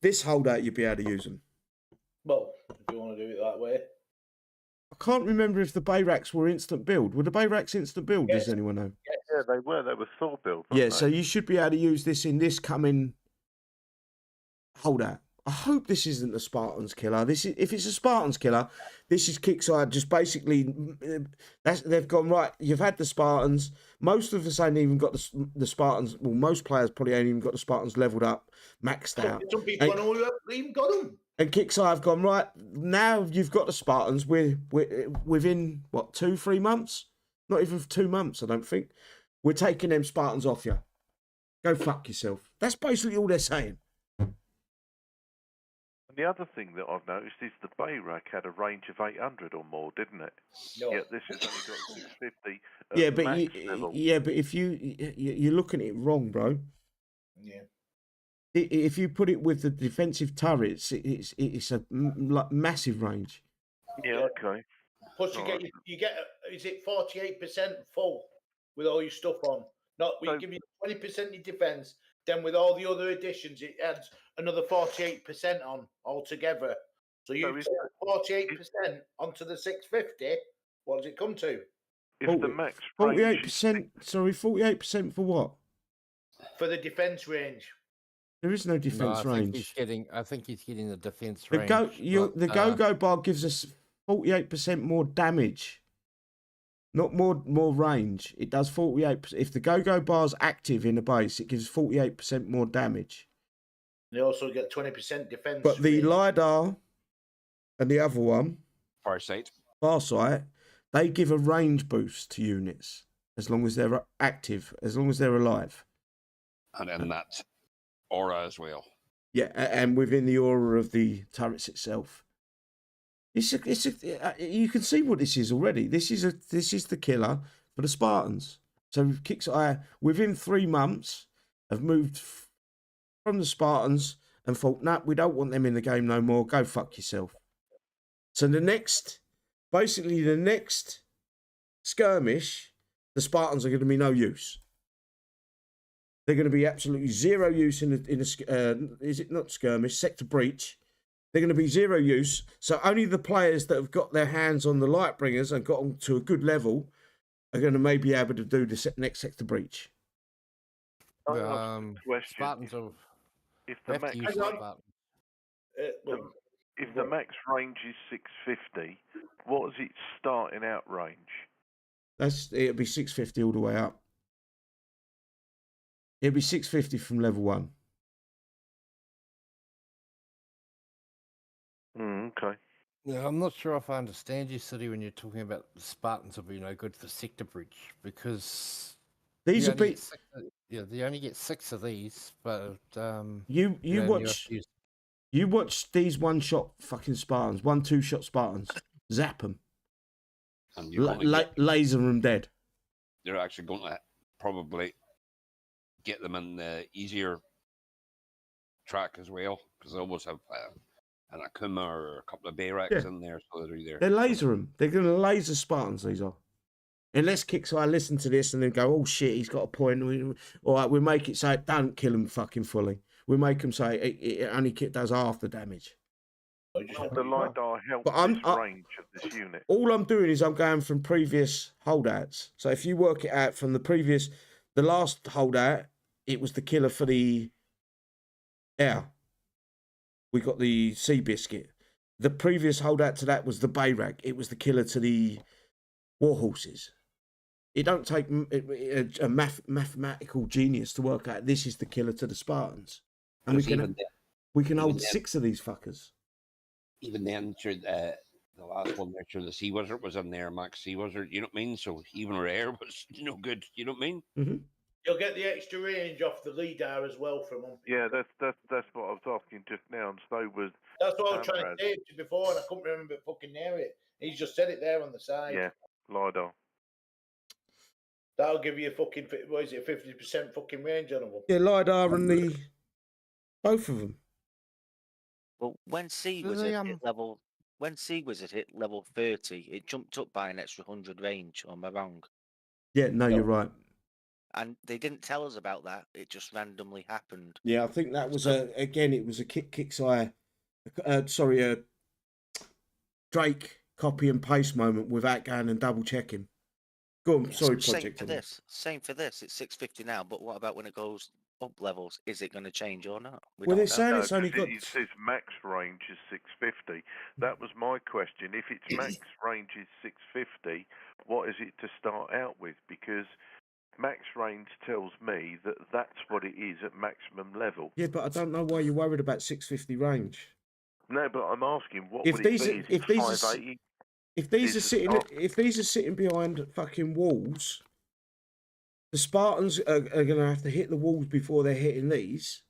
this holdout you'll be able to use them. Well, if you want to do it that way. I can't remember if the Bayraks were instant build. Were the Bayraks instant build? Yes. Does anyone know? Yes. Yeah, they were. They were Thor build. Yeah, Weren't so they? you should be able to use this in this coming holdout. I hope this isn't the Spartans killer. If it's a Spartans killer, this is Kixeye just basically they've gone right. You've had the Spartans. Most of us ain't even got the Spartans. Well, most players probably ain't even got the Spartans leveled up, maxed out. Some people don't even got them. And Kixeye have gone right now. You've got the Spartans. We're within what 2-3 months? Not even 2 months, I don't think. We're taking them Spartans off you. Go fuck yourself. That's basically all they're saying. And the other thing that I've noticed is the Bayrak had a range of 800 or more, didn't it? No. Yeah, this has only got 650. Yeah, at but max level. but if you're looking at it wrong, bro. Yeah. If you put it with the defensive turrets, it's a massive range. Yeah, okay. Plus, you get is it 48% full with all your stuff on? Not we give you 20% in defense. Then with all the other additions, it adds another 48% on altogether. So you take 48% onto the 650. What does it come to? If the max 48%. Sorry, 48% for what? For the defense range. There is no defense range. I think he's getting the defense The range. the go-go bar gives us 48% more damage. Not more range. It does 48%. If the go-go bar's active in the base, it gives 48% more damage. They also get 20% defense. But the LiDAR and the other one, Farsight, they give a range boost to units as long as they're active, as long as they're alive. And then that aura as well. Yeah, and within the aura of the turrets itself. You can see what this is already. This is the killer for the Spartans. So Kixeye, within 3 months, have moved from the Spartans and thought, nah, we don't want them in the game no more. Go fuck yourself. So the next skirmish, the Spartans are going to be no use. They're going to be absolutely zero use in is it not skirmish, sector breach. They're going to be zero use. So only the players that have got their hands on the Lightbringers and got them to a good level are going to maybe be able to do the next sector breach. Spartans are... If the max if the max range is 650, what is its starting out range? It'll be 650 all the way up. It'll be 650 from level 1. Okay. Yeah, I'm not sure if I understand you, City, when you're talking about the Spartans will be no good for sector breach, because these are they only get 6 of these, but you watch these 1-shot fucking Spartans, 1-2-shot Spartans, zap them, laser them dead. You're actually going to probably get them in the easier track as well, because they always have an Akuma or a couple of Bayraks in there, so they're either... They laser them. They're going to laser Spartans, these are. Unless Kixeye listen to this and then go, oh shit, he's got a point. All right, we make it say, don't kill him fucking fully. We make him say it only does half the damage. The LiDAR helps this range of this unit. All I'm doing is I'm going from previous holdouts. So if you work it out from the last holdout, it was the killer for the air. We got the Seabiscuit. The previous holdout to that was the Bayrak. It was the killer to the Warhorses. It don't take a mathematical genius to work out this is the killer to the Spartans. And we can hold 6 of these fuckers. Even then, the last one there, the Sea Wizard was in there, Max Sea Wizard, you know what I mean? So even rare was no good, you know what I mean? Mm-hmm. You'll get the extra range off the LiDAR as well from them. Yeah, that's what I was asking just now, and so was... That's what I was trying to say to you before, and I couldn't remember fucking near it. He's just said it there on the side. Yeah, LiDAR. That'll give you a fucking, what is it, 50% fucking range on them? Yeah, LiDAR and both of them. Well, when C was at level when Seawizard hit level 30, it jumped up by an extra 100 range. Or am I wrong? Yeah, no, you're right. And they didn't tell us about that. It just randomly happened. Yeah, I think that was So- it was a Kixeye, a Drake copy and paste moment without going and double checking. Go on, Yeah, sorry, same Project. for Emma. this. Same for this. It's 650 now, but what about when it goes up levels? Is it going to change or not? We Well, they're don't know. saying No, it's only 'cause got. it says max range is 650. That was my question. If its max range is 650, what is it to start out with? Because max range tells me that that's what it is at maximum level. Yeah, but I don't know why you're worried about 650 range. No, but I'm asking, what If would these it are- be? Is if it these are 580? If these Is are the sitting, start- if these are sitting behind fucking walls, the Spartans are going to have to hit the walls before they're hitting these.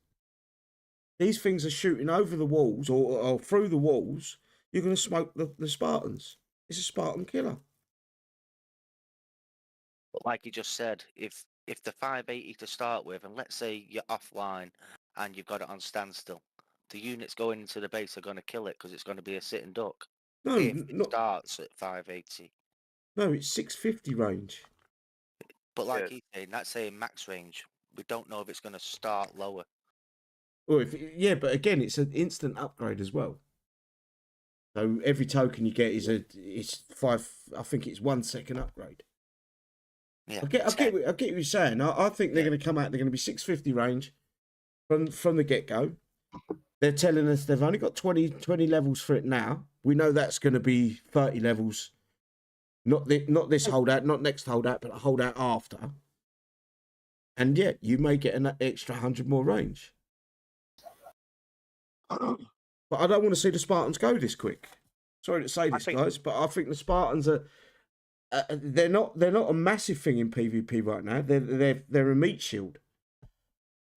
These things are shooting over the walls or through the walls. You're going to smoke the Spartans. It's a Spartan killer. But like you just said, if the 580 to start with, and let's say you're offline and you've got it on standstill, the units going into the base are going to kill it because it's going to be a sitting duck. No, If it not starts at 580. no. It's 650 range. But like Yeah. he's saying, that's saying max range. We don't know if it's going to start lower. Or but again, it's an instant upgrade as well. So every token you get it's 5. I think it's 1 second upgrade. Yeah, I get what you're saying. I think they're going to come out. They're going to be 650 range from the get go. They're telling us they've only got 20 levels for it now. We know that's going to be 30 levels. Not this holdout, not next holdout, but a holdout after. And yeah, you may get an extra 100 more range. But I don't want to see the Spartans go this quick. Sorry to say this, guys, but I think the Spartans are. They're not a massive thing in PvP right now. They're a meat shield.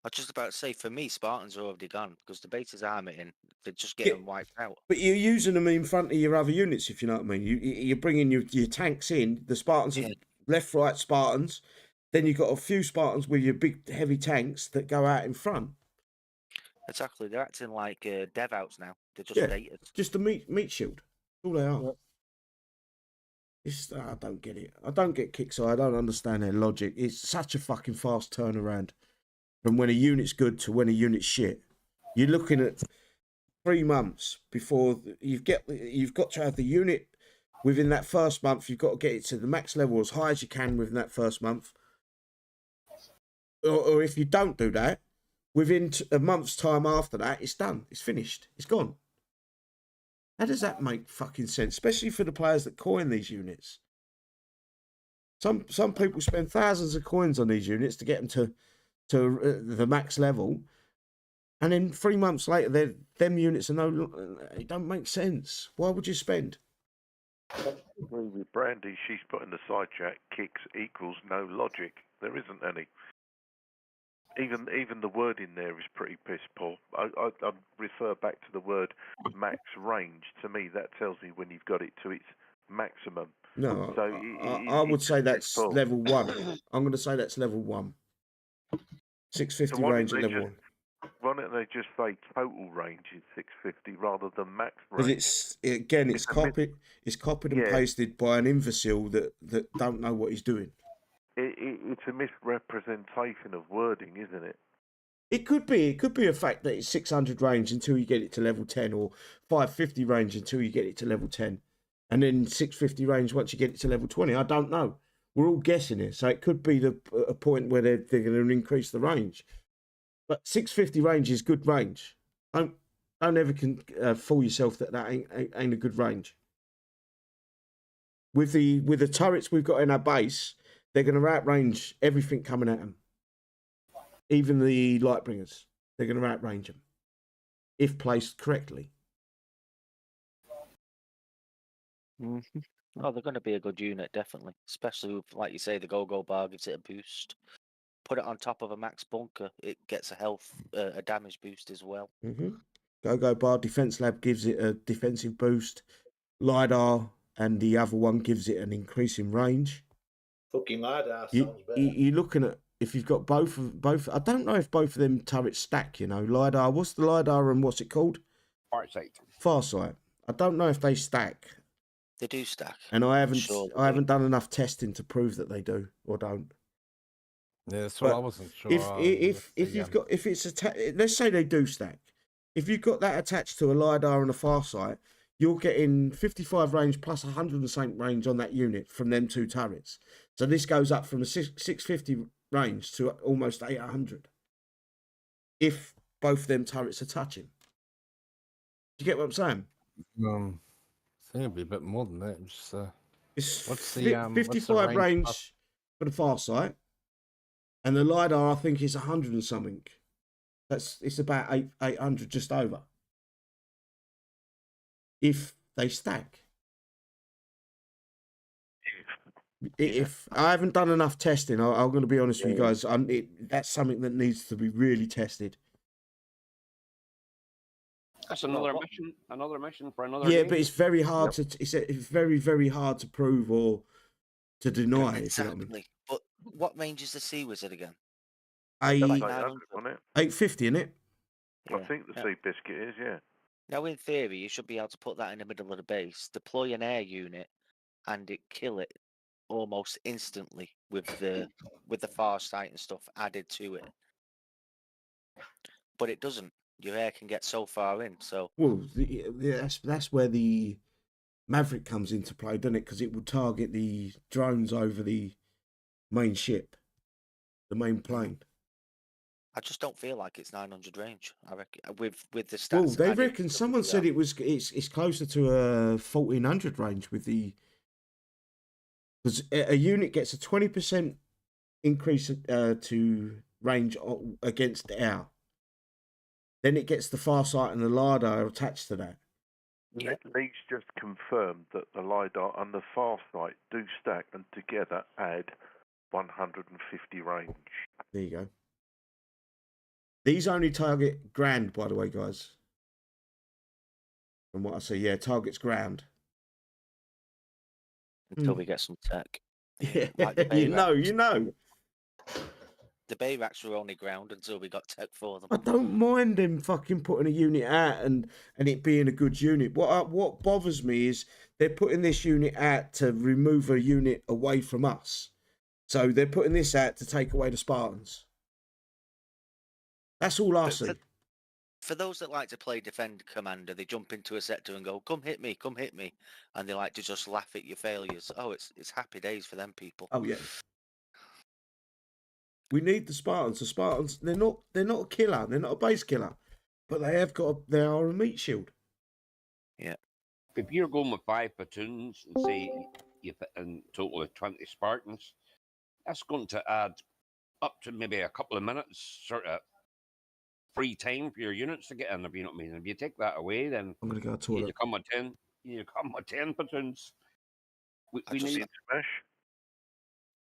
I was just about to say, for me, Spartans are already gone because the bases I'm in, they're just getting wiped out. But you're using them in front of your other units, if you know what I mean. You're bringing your tanks in. The Spartans are left, right Spartans. Then you've got a few Spartans with your big, heavy tanks that go out in front. Exactly. They're acting like dev outs now. They're just betas. Just a meat shield. All they are. I don't get it. I don't get Kixeye. I don't understand their logic. It's such a fucking fast turnaround from when a unit's good to when a unit's shit. You're looking at 3 months before you've got to have the unit within that first month. You've got to get it to the max level as high as you can within that first month. Or if you don't do that, within a month's time after that, it's done. It's finished. It's gone. How does that make fucking sense? Especially for the players that coin these units. Some people spend thousands of coins on these units to get them to the max level, and then 3 months later, them units are it don't make sense. Why would you spend? I agree with Brandy. She's put in the side chat, kicks equals no logic. There isn't any. Even the word in there is pretty piss poor. I refer back to the word max range. To me, that tells me when you've got it to its maximum. No, So I would say that's poor. level 1. I'm going to say that's level 1. 650 range at level 1. Why don't they just say total range is 650 rather than max Because range? it's copied and pasted by an imbecile that don't know what he's doing. It's a misrepresentation of wording, isn't it? It could be a fact that it's 600 range until you get it to level 10, or 550 range until you get it to level 10, and then 650 range once you get it to level 20. I don't know. We're all guessing here, so it could be a point where they're going to increase the range. But 650 range is good range. Don't ever fool yourself that ain't a good range. With the turrets we've got in our base, they're going to outrange everything coming at them. Even the Lightbringers, they're going to outrange them if placed correctly. Mm-hmm. Oh, they're going to be a good unit, definitely. Especially with, like you say, the go-go bar gives it a boost. Put it on top of a max bunker, it gets a damage boost as well. Mm-hmm. Go-go bar defense lab gives it a defensive boost. LiDAR and the other one gives it an increase in range. Fucking LiDAR sounds better. You're looking at, if you've got both. I don't know if both of them turrets stack. LiDAR. What's the LiDAR and what's it called? Farsight. Farsight. I don't know if they stack, They do stack. and I I'm sure they do. haven't done enough testing to prove that they do or don't. Yeah, that's what I But wasn't sure. if you've got, if it's let's say they do stack. If you've got that attached to a LiDAR and a Farsight, you're getting 55 range plus 100 and something range on that unit from them two turrets. So this goes up from a 650 range to almost 800. If both them turrets are touching. Do you get what I'm saying? I think it'd be a bit more than that. Just, It's what's the 55 range plus? for the Farsight, and the LiDAR I think is 100 and something. It's about 800, just over. If they stack. If I haven't done enough testing, I'm going to be honest with you guys. That's something that needs to be really tested. That's another mission. Another mission for another. Yeah, day. but it's very hard to. It's very, very hard to prove or to deny. Exactly. If you know what I mean. But what range is the Sea Wizard again? That's Like 800, 900. wasn't it? 850, innit? I Yeah. think the Sea Biscuit is, yeah. Now, in theory, you should be able to put that in the middle of the base, deploy an air unit, and it kill it almost instantly with the Farsight and stuff added to it. But it doesn't. Your air can get so far in. So Well, that's where the Maverick comes into play, doesn't it? Because it will target the drones over the main ship, the main plane. I just don't feel like it's 900 range. I reckon with the stats. Well, they added reckon to someone the, said it's closer to a 1400 range with the, because a unit gets a 20% increase to range against air. Then it gets the Farsight and the LiDAR attached to that. Yeah. Leeds just confirmed that the LiDAR and the Farsight do stack and together add 150 range. There you go. These only target ground, by the way, guys. From what I see, yeah, targets ground. until we get some tech. Yeah, Like the you know. The Bayracks were only ground until we got tech for them. I don't mind them fucking putting a unit out and it being a good unit. What bothers me is they're putting this unit out to remove a unit away from us. So they're putting this out to take away the Spartans. That's all I see. For those that like to play Defend Commander, they jump into a sector and go, come hit me, and they like to just laugh at your failures. Oh, it's happy days for them people. Oh yeah. We need the Spartans. The Spartans, they're not a killer. They're not a base killer, but they are a meat shield. Yeah. If you're going with 5 platoons and say you put in total of 20 Spartans, that's going to add up to maybe a couple of minutes sort of free time for your units to get in, if you know what I mean. If you take that away, then I'm gonna go to toilet. you come with 10. You come with 10 platoons. We need Smash.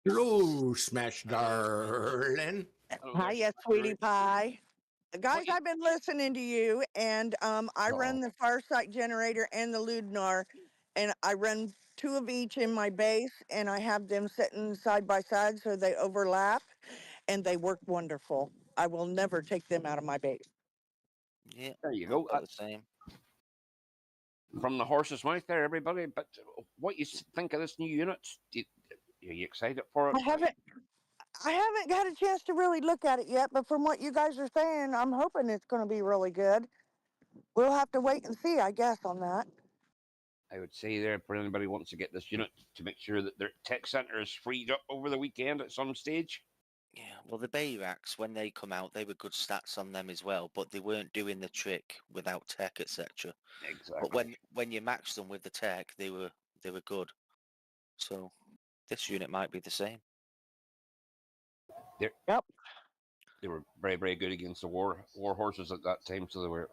Hello, Smash darling. Hiya, sweetie pie. Guys, I've been listening to you, and I run the Farsight generator and the Ludnar, and I run 2 of each in my base, and I have them sitting side by side so they overlap, and they work wonderful. I will never take them out of my base. Yeah. There you go. The same. From the horse's mouth there, everybody. But what you think of this new unit? Are you excited for it? I haven't got a chance to really look at it yet, but from what you guys are saying, I'm hoping it's going to be really good. We'll have to wait and see, I guess, on that. I would say there for anybody who wants to get this unit to make sure that their tech center is freed up over the weekend at some stage. Yeah, well, the Bayracks, when they come out, they were good stats on them as well, but they weren't doing the trick without tech, etc. Exactly. But when you match them with the tech, they were good. So this unit might be the same. Yep. They were very, very good against the war horses at that time, so they were.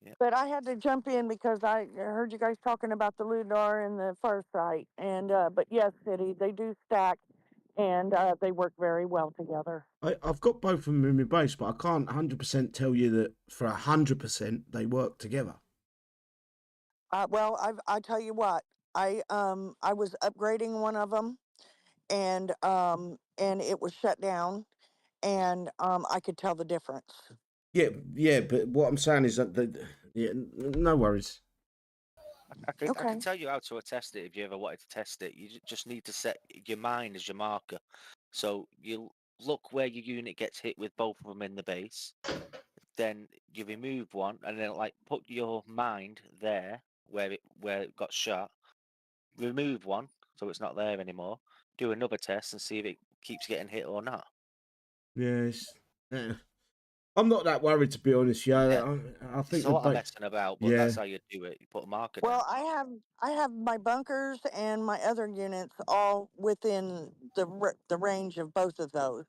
Yeah. But I had to jump in because I heard you guys talking about the Ludnar and the Farsight, and but yes, City, they do stack, and they work very well together. I've got both of them in my base, but I can't 100% tell you that for 100% they work together. Well, I tell you what, I was upgrading one of them, and it was shut down, and I could tell the difference. Yeah, but what I'm saying is that no worries. I can Okay. tell you how to test it if you ever wanted to test it. You just need to set your mine as your marker. So you look where your unit gets hit with both of them in the base. Then you remove one, and then like put your mind there where it got shot. Remove one, so it's not there anymore. Do another test and see if it keeps getting hit or not. Yes. Yeah. I'm not that worried, to be honest. Yeah, I think It's a lot of messing about, but that's how you do it. You put a marker down. Well, I have my bunkers and my other units all within the range of both of those.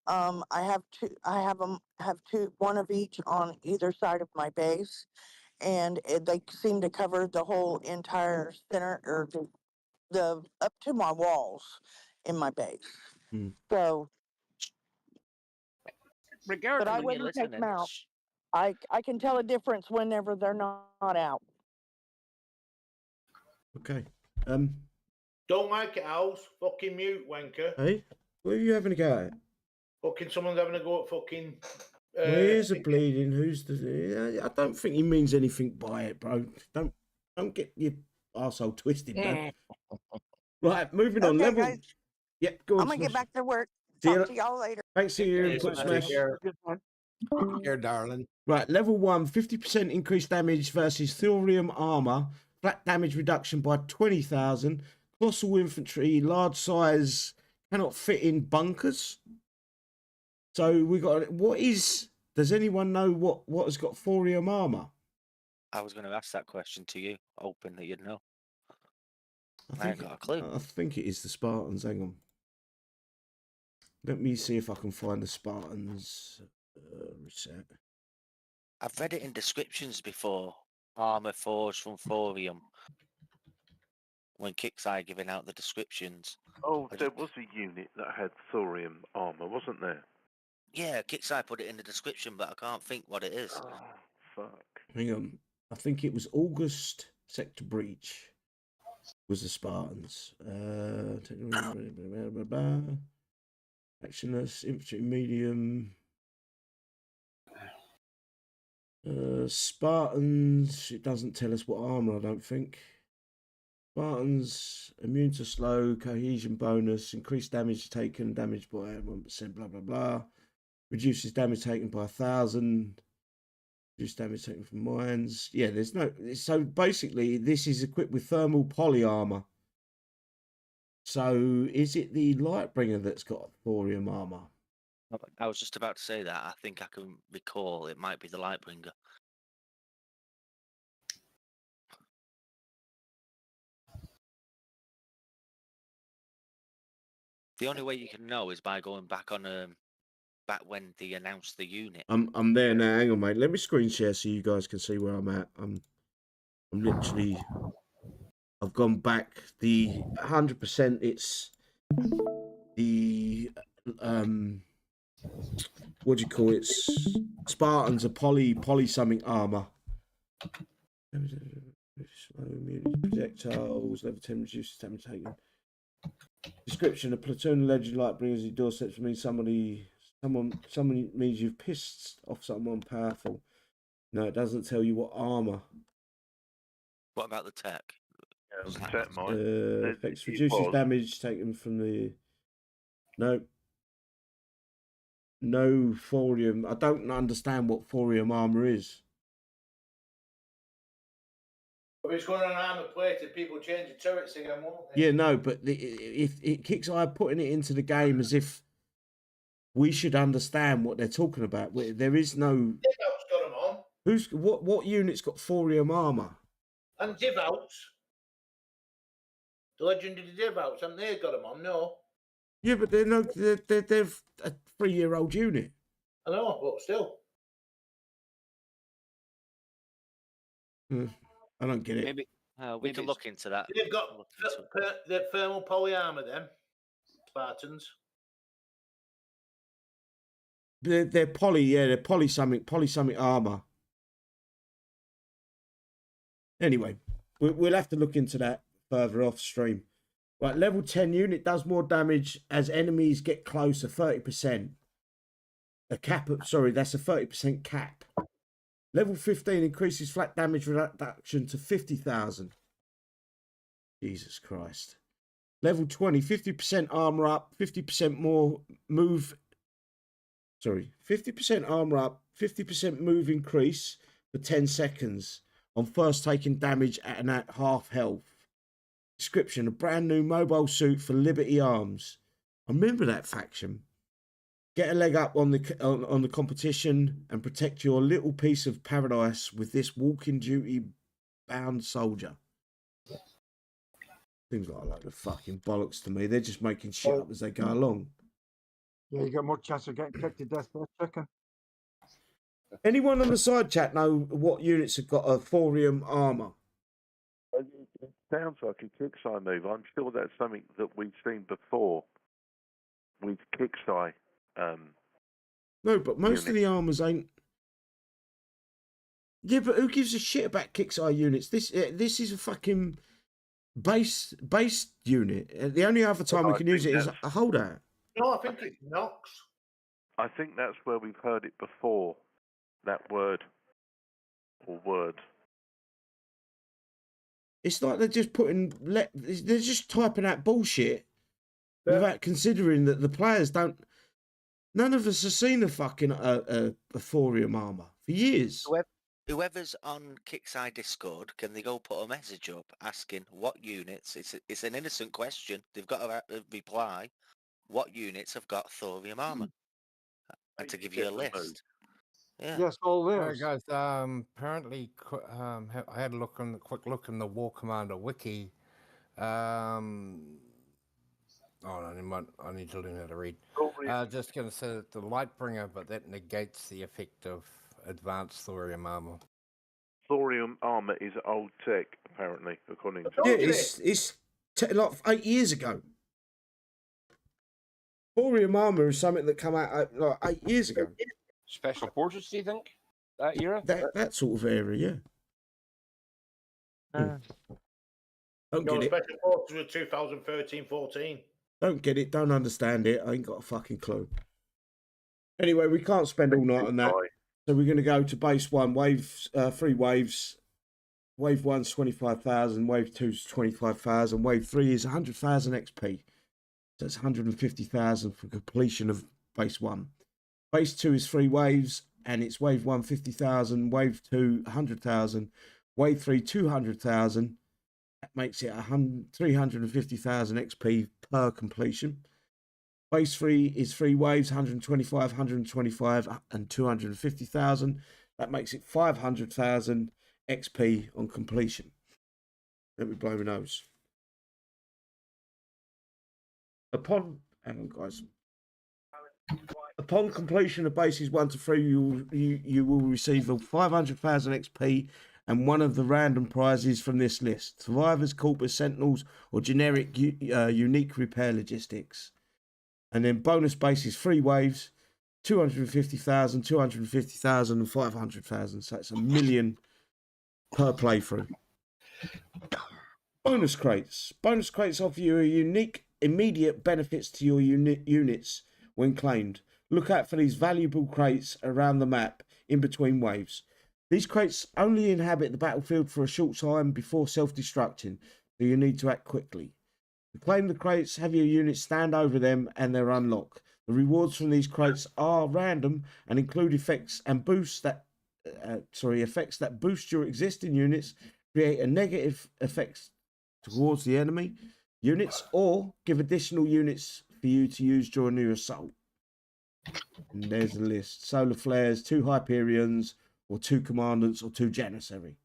I have two. I have two, one of each on either side of my base, and they seem to cover the whole entire center or the up to my walls in my base. So, but I when you're wouldn't take them listening, out. I can tell a difference whenever they're not out. Okay. Don't like it, House. Fucking mute, wanker. Hey, what are you having a go at? Fucking someone's having a go at fucking. My ears are bleeding. Who's the? I don't think he means anything by it, bro. Don't get your arsehole twisted, man. Right, moving on. Okay, Level. guys. Yep, go on. I'm gonna get back to work. See Talk you. to y'all later. Thanks for your input, Smash. Take care, darling. Right, level 1, 50% increased damage versus thorium armor. Flat damage reduction by 20,000. Colossal infantry, large size, cannot fit in bunkers. So we got. Does anyone know what has got thorium armor? I was going to ask that question to you, hoping that you'd know. I ain't got a clue. I think it is the Spartans. Hang on. Let me see if I can find the Spartans. Reset. I've read it in descriptions before. Armor forged from thorium. When Kixeye giving out the descriptions. Oh, there was a unit that had thorium armor, wasn't there? Yeah, Kixeye put it in the description, but I can't think what it is. Oh, fuck. Hang on. I think it was August Sector Breach. Was the Spartans. Actionless, infantry medium. Spartans, it doesn't tell us what armor, I don't think. Spartans, immune to slow, cohesion bonus, increased damage taken, damage by 1%, blah, blah, blah. Reduces damage taken by 1,000. Reduce damage taken from mines. Yeah, there's no. So basically, this is equipped with thermal poly armor. So is it the Lightbringer that's got thorium armor? I was just about to say that. I think I can recall it might be the Lightbringer. The only way you can know is by going back on back when they announced the unit. I'm there now. Hang on, mate. Let me screen share so you guys can see where I'm at. I'm literally. I've gone back. The 100%. It's the what do you call it? Spartans are poly something armor. Projectiles, level 10 reduces damage taken. Description: a platoon of legend Lightbringers in doorsteps means someone means you've pissed off someone powerful. No, it doesn't tell you what armor. What about the tech? Yeah, the tech might. Effects reduces damage taken from the. No thorium. I don't understand what thorium armor is. But it's going on armor plated, people change the turrets again, won't they? Yeah, no, but if it Kixeye putting it into the game as if we should understand what they're talking about. There is no. Devout's got them on. What unit's got thorium armor? And Devout's. The legendary Devouts, haven't they got them on? No. Yeah, but they're a 3-year-old unit. I know, but still. I don't get it. Maybe we can look into that. They've got the thermal poly armor, then Spartans. They're poly, yeah, they're poly something armor. Anyway, we'll have to look into that further off stream. Right, level 10 unit does more damage as enemies get closer, 30%. That's a 30% cap. Level 15 increases flat damage reduction to 50,000. Jesus Christ. Level 20, 50% armor up, 50% more move. Sorry, 50% armor up, 50% move increase for 10 seconds on first taking damage at half health. Description, a brand new mobile suit for Liberty Arms. I remember that faction. Get a leg up on the competition and protect your little piece of paradise with this walking duty bound soldier. Seems like a load of fucking bollocks to me. They're just making shit up as they go along. Yeah, you got more chance of getting kicked to death by a chicken. Anyone on the side chat know what units have got a thorium armor? It sounds like a Kixeye move. I'm sure that's something that we've seen before with Kixeye. No, but most of the armors ain't. Yeah, but who gives a shit about Kixeye units? This is a fucking base unit. The only other time we can use it is a holdout. No, I think it's Nox. I think that's where we've heard it before. That word or words. It's like they're just they're just typing out bullshit without considering that the players don't. None of us have seen a fucking a thorium armor for years. Whoever's on Kixeye Discord, can they go put a message up asking what units? It's an innocent question. They've got to reply. What units have got thorium armor? And to give you a list. Yeah. Yes, all There this. guys. Apparently, I had a quick look in the War Commander wiki. Oh no, I need to learn how to read. Just going to say that the Lightbringer, but that negates the effect of advanced thorium armor. Thorium armor is old tech, apparently, according to. Yeah, it's like 8 years ago. Thorium armor is something that came out like 8 years ago. Special forces, do you think? That era? That sort of area, yeah. Don't get it. Special forces were 2013-14. Don't get it. Don't understand it. I ain't got a fucking clue. Anyway, we can't spend all night on that. So we're going to go to base one, three waves. Wave 1's 25,000, wave 2's 25,000, wave 3 is 100,000 XP. So it's 150,000 for completion of base 1. Base 2 is 3 waves, and it's wave 1 50,000, wave 2 100,000, wave 3 200,000. That makes it 350,000 XP per completion. Base 3 is 3 waves, 125, 125, and 250,000. That makes it 500,000 XP on completion. Let me blow my nose. Upon completion of bases 1 to 3, you will receive 500,000 XP and one of the random prizes from this list: survivors, corpus, sentinels, or generic unique repair logistics. And then bonus bases 3 waves, 250,000, 250,000, and 500,000. So it's 1 million per playthrough. Bonus crates. Bonus crates offer you a unique immediate benefits to your units when claimed. Look out for these valuable crates around the map in between waves. These crates only inhabit the battlefield for a short time before self-destructing, so you need to act quickly. To claim the crates, have your units stand over them and they're unlocked. The rewards from these crates are random and include effects that boost your existing units, create a negative effects towards the enemy units, or give additional units for you to use during your assault. And there's a list: solar flares, 2 Hyperions, or 2 commandants, or 2 janissary.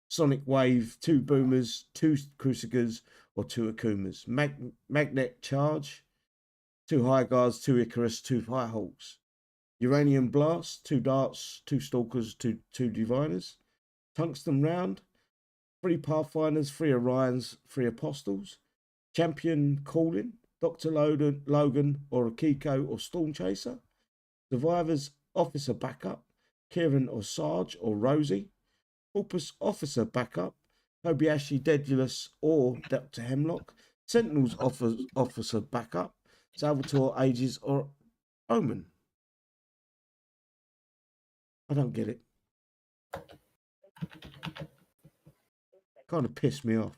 Sonic wave, 2 boomers, 2 crucigers, or 2 akumas. Magnet charge, 2 high guards, 2 Icarus, 2 high hawks. Uranium blast, 2 darts, 2 stalkers, 2 diviners. Tungsten round, 3 pathfinders, 3 Orions, 3 apostles. Champion calling, Dr. Logan, or Akiko, or Storm Chaser. Survivors officer backup, Kieran or Sarge or Rosie. Corpus officer backup, Kobayashi, Dedulus, or Dr. Hemlock. Sentinels officer backup, Salvatore, Aegis, or Omen. I don't get it. Kind of pissed me off.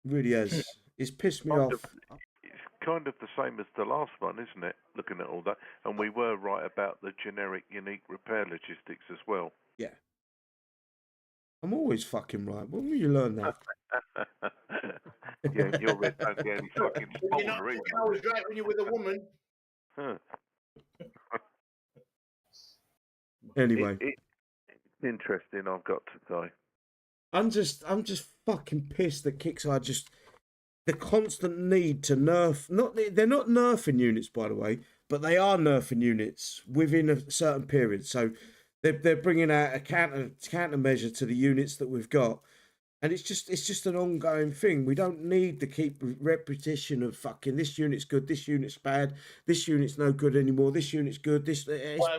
Really has. It's pissed me Kind off. it's kind of the same as the last one, isn't it? Looking at all that. And we were right about the generic unique repair logistics as well. Yeah. I'm always fucking right. When will you learn that? Yeah, your red don't get any fucking You're not spoiler either. fucking always right when you're with a woman. Huh. Anyway, It's interesting, I've got to say. I'm just fucking pissed that Kixeye just the constant need to nerf. They're not nerfing units, by the way, but they are nerfing units within a certain period. So they're bringing out a countermeasure to the units that we've got, and it's just an ongoing thing. We don't need to keep repetition of fucking this unit's good, this unit's bad, this unit's no good anymore, this unit's good. It's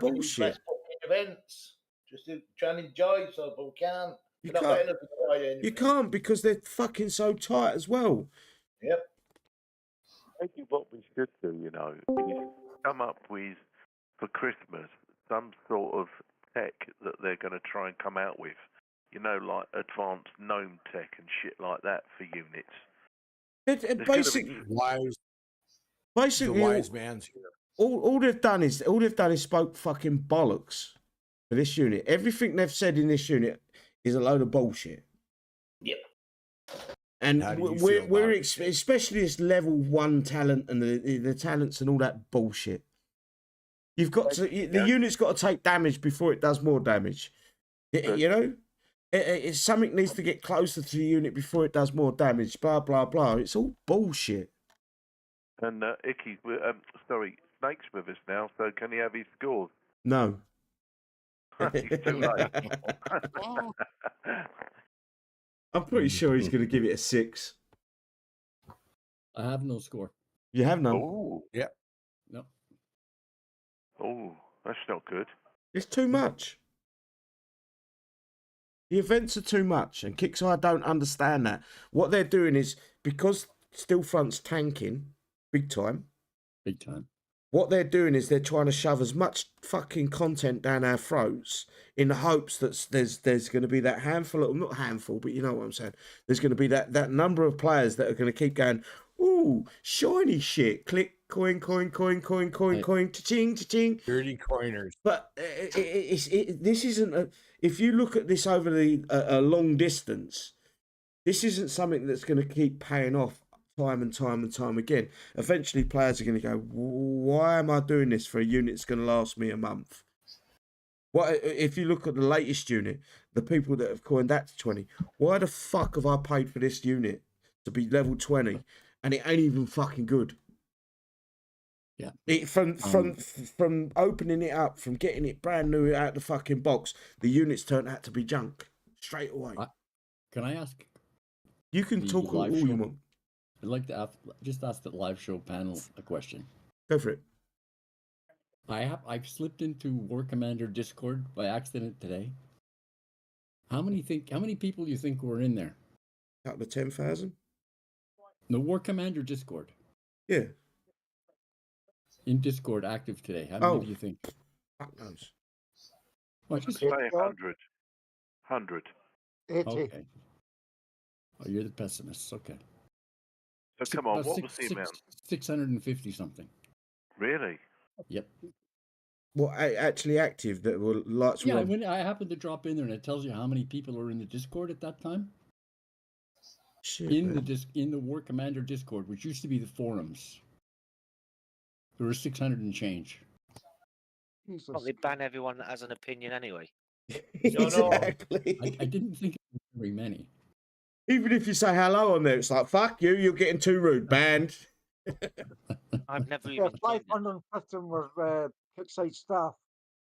bullshit. Events just to try and enjoy yourself, but we can't. You We're not can't. letting us enjoy anything. You can't because they're fucking so tight as well. Yep. Maybe what we should do, is come up with, for Christmas, some sort of tech that they're going to try and come out with. Like advanced gnome tech and shit like that for units. Basically, the wise man's here. All they've done is spoke fucking bollocks for this unit. Everything they've said in this unit is a load of bullshit. Yep. And we're especially this level 1 talent and the talents and all that bullshit. You've got to the unit's got to take damage before it does more damage. Something needs to get closer to the unit before it does more damage. Blah blah blah. It's all bullshit. And Icky, Snake's with us now, so can he have his scores? No. He's too late. I'm pretty sure he's going to give it a 6. I have no score. You have none? Oh, yeah. No. Oh, that's not good. It's too much. The events are too much, and Kixeye don't understand that. What they're doing is, because Steelfront's tanking, big time. Big time. What they're doing is they're trying to shove as much fucking content down our throats in the hopes that there's going to be that handful, not handful, but you know what I'm saying. There's going to be that number of players that are going to keep going, ooh, shiny shit, click, coin, cha-ching, cha-ching. Dirty coiners. But this isn't if you look at this over a long distance, this isn't something that's going to keep paying off time and time again. Eventually players are going to go, why am I doing this for a unit that's going to last me a month? What if you look at the latest unit, the people that have coined that to 20, why the fuck have I paid for this unit to be level 20 and it ain't even fucking good? Yeah. From opening it up, from getting it brand new out the fucking box, the units turned out to be junk straight away. Can I ask? You can talk all you want. I'd like to just ask the live show panel a question. Go for it. I've slipped into War Commander Discord by accident today. How many people do you think were in there? Out of 10,000? The War Commander Discord. Yeah. In Discord active today. How many do you think? Fuck knows. Well, just say 100. 100. 80. Okay. Oh, you're the pessimist. Okay. So come on, what was the amount? 650 something. Really? Yep. What actually active that were lights? Yeah, when I happened to drop in there and it tells you how many people are in the Discord at that time. Shit, in the War Commander Discord, which used to be the forums, there were 600 and change. Well, they ban everyone that has an opinion anyway. Exactly. I didn't think it was very many. Even if you say hello on there, it's like, fuck you, you're getting too rude, banned. I've never even. 550 were Kixeye staff.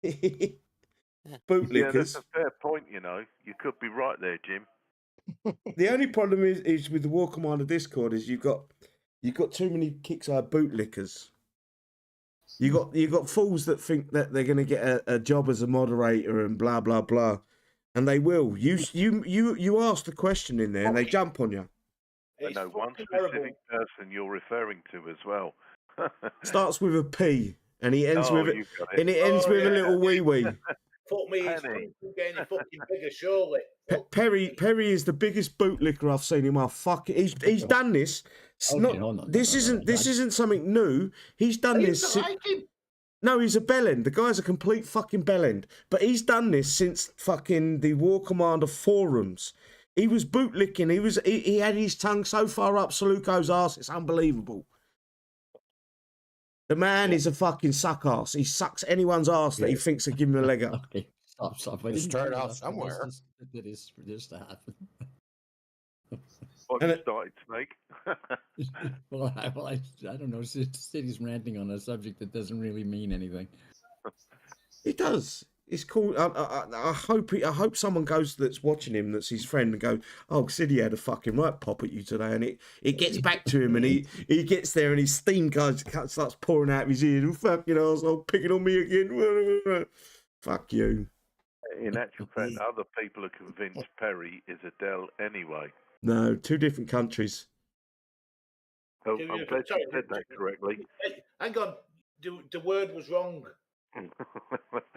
Bootlickers. Yeah, that's a fair point, You could be right there, Jim. The only problem is with the War Commander Discord is you've got too many Kixeye bootlickers. You got fools that think that they're going to get a job as a moderator and blah blah blah, and they will. You ask the question in there and they jump on you. I know one specific person you're referring to as well. Starts with a P and he ends with a little wee wee. Fuck me, he's Penny. getting any fucking bigger, surely. Perry is the biggest bootlicker I've seen in my fucking. He's done this. It's Okay, not, hold on, this no, no, isn't no, this I- isn't something new. He's I done used this. to like him. No, he's a bellend. The guy's a complete fucking bellend. But he's done this since fucking the War Commander forums. He was bootlicking. He had his tongue so far up Saluko's arse, it's unbelievable. The man is a fucking suck ass. He sucks anyone's arse that he thinks will give him a leg up. Okay, stop. It started out somewhere. That is for this to happen. What And you it- started, Snake? well, I don't know. City's ranting on a subject that doesn't really mean anything. He does. It's cool. I hope someone goes that's watching him, that's his friend, and go, "Oh, City had a fucking right pop at you today," and it gets back to him, and he gets there, and his steam starts pouring out of his ears. Oh, fucking arsehole, picking on me again. Fuck you. In actual fact, other people are convinced Perry is Adele anyway. No, two different countries. Oh, I'm glad you said that correctly. Hey, hang on, the word was wrong.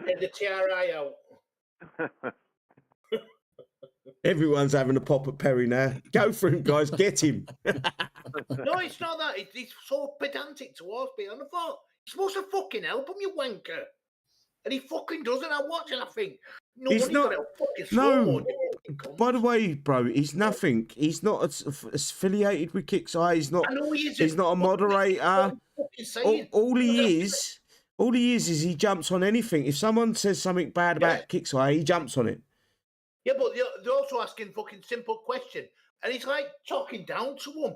Get the TRI out. Everyone's having a pop at Perry now. Go for him, guys. Get him. No, it's not that. He's so pedantic towards me. And I thought, you're supposed to fucking help him, you wanker. And he fucking doesn't. I watch and I think, nobody's not- got a fucking no. slow-mo, you fucking cunt. By the way, bro, he's nothing. He's not affiliated with Kixeye. He's not. I know he isn't. He's not a moderator. I'm fucking saying. All he is he jumps on anything. If someone says something bad about Kixeye, he jumps on it. Yeah, but they're also asking fucking simple question. And he's like talking down to them.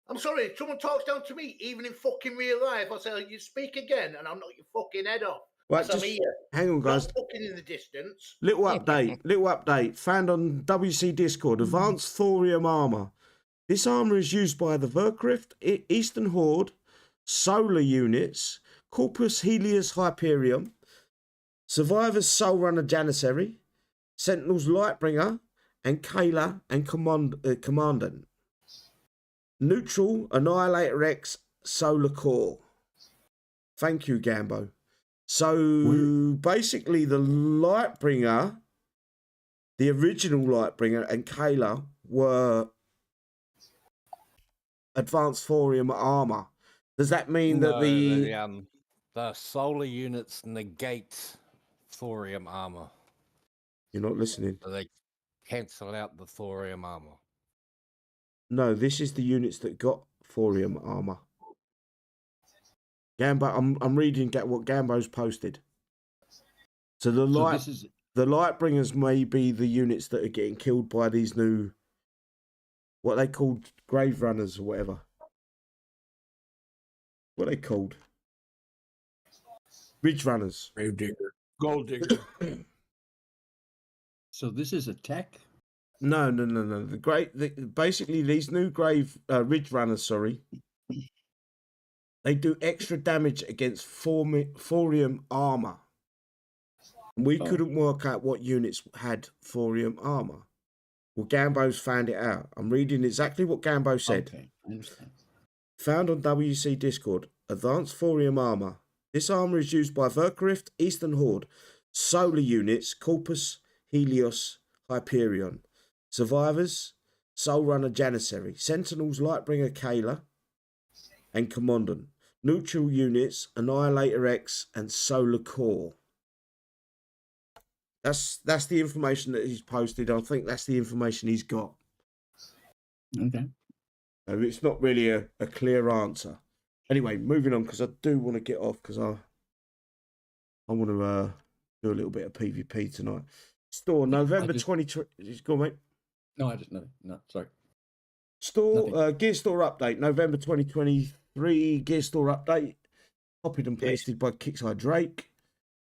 I'm sorry, if someone talks down to me, even in fucking real life, I'll say, you speak again, and I'll knock your fucking head off. Right, As I'm just here. hang on, guys. Not fucking in the distance. Little update. Found on WC Discord. Advanced thorium armor. This armor is used by the Verkrift, Eastern Horde, Solar Units, Corpus Helios Hyperion, Survivors Soul Runner Janissary, Sentinels Lightbringer, and Kayla and Commandant. Neutral Annihilator X Solar Core. Thank you, Gambo. So basically, the Lightbringer, the original Lightbringer, and Kayla were advanced thorium armor. Does that mean that the solar units negate thorium armor? You're not listening. So they cancel out the thorium armor. No, this is the units that got thorium armor. Gambo, I'm reading what Gambo's posted. So the Lightbringers may be the units that are getting killed by these new, what they called grave runners or whatever. What are they called? Ridge runners. Grave digger. Gold digger. So this is a tech? No. Basically, these new ridge runners, they do extra damage against thorium armor. We couldn't work out what units had thorium armor. Well, Gambo's found it out. I'm reading exactly what Gambo said. Okay, I understand. Found on WC Discord, advanced thorium armor. This armor is used by Verkrift, Eastern Horde, Solar Units, Corpus Helios Hyperion, Survivors, Soul Runner Janissary, Sentinels Lightbringer Kayla, and Commandant. Neutral units, Annihilator X, and Solar Core. That's the information that he's posted. I think that's the information he's got. Okay. So it's not really a clear answer. Anyway, moving on, because I do want to get off, because I want to do a little bit of PvP tonight. Store November 2020. Go on, mate. No, I just nothing. No, sorry. Store Gear Store update, November 2023 Gear Store update. Copied and pasted by Kixeye Drake.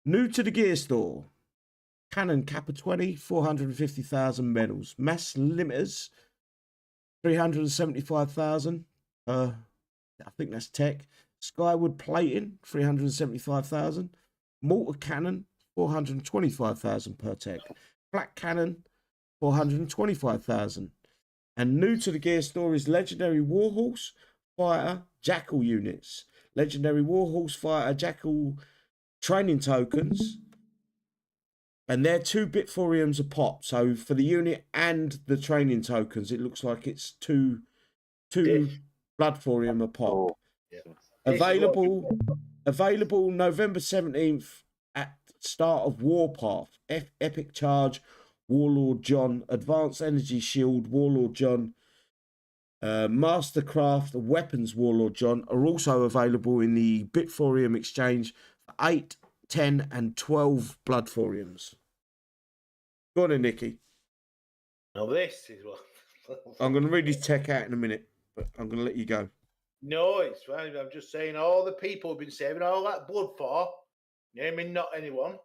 New to the Gear Store. Canon Kappa 20, 450,000 medals. Mass limiters, 375,000. I think that's tech. Skyward plating, 375,000. Mortar cannon, 425,000 per tech. Black cannon, 425,000. And new to the Gear Store is Legendary Warhorse Fighter Jackal units. Legendary Warhorse Fighter Jackal training tokens. And they're 2 Bitforiums a pop. So for the unit and the training tokens, it looks like it's two Bloodthorium a pop. Yeah. Available November 17th at start of Warpath. Epic Charge, Warlord John, Advanced Energy Shield, Warlord John, Mastercraft, Weapons Warlord John are also available in the Bitforium exchange for 8, 10, and 12 Bloodthoriums. Go on then, Nicky. Now this is what I'm going to read his tech out in a minute, but I'm going to let you go. No, it's fine. I'm just saying all the people have been saving all that blood for, naming not anyone,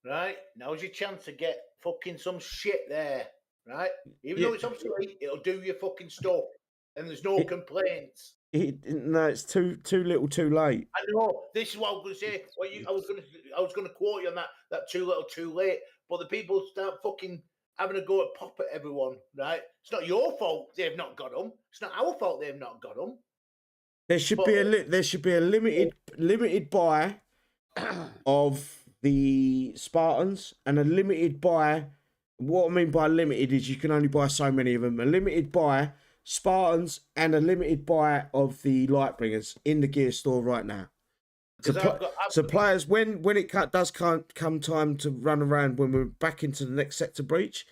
right? Now's your chance to get fucking some shit there, right? Even though it's obsolete, it'll do your fucking stuff, and there's no complaints. No, it's too little, too late. I know. This is what I was going to say. I was going to quote you on that too little, too late. But the people start fucking having a go at pop at everyone, right? It's not your fault they've not got them. It's not our fault they've not got them. There should be a limited buy of the Spartans and a limited buy. What I mean by limited is you can only buy so many of them. A limited buy Spartans and a limited buy of the Lightbringers in the gear store right now. So players, when it does come time to run around, when we're back into the next sector breach,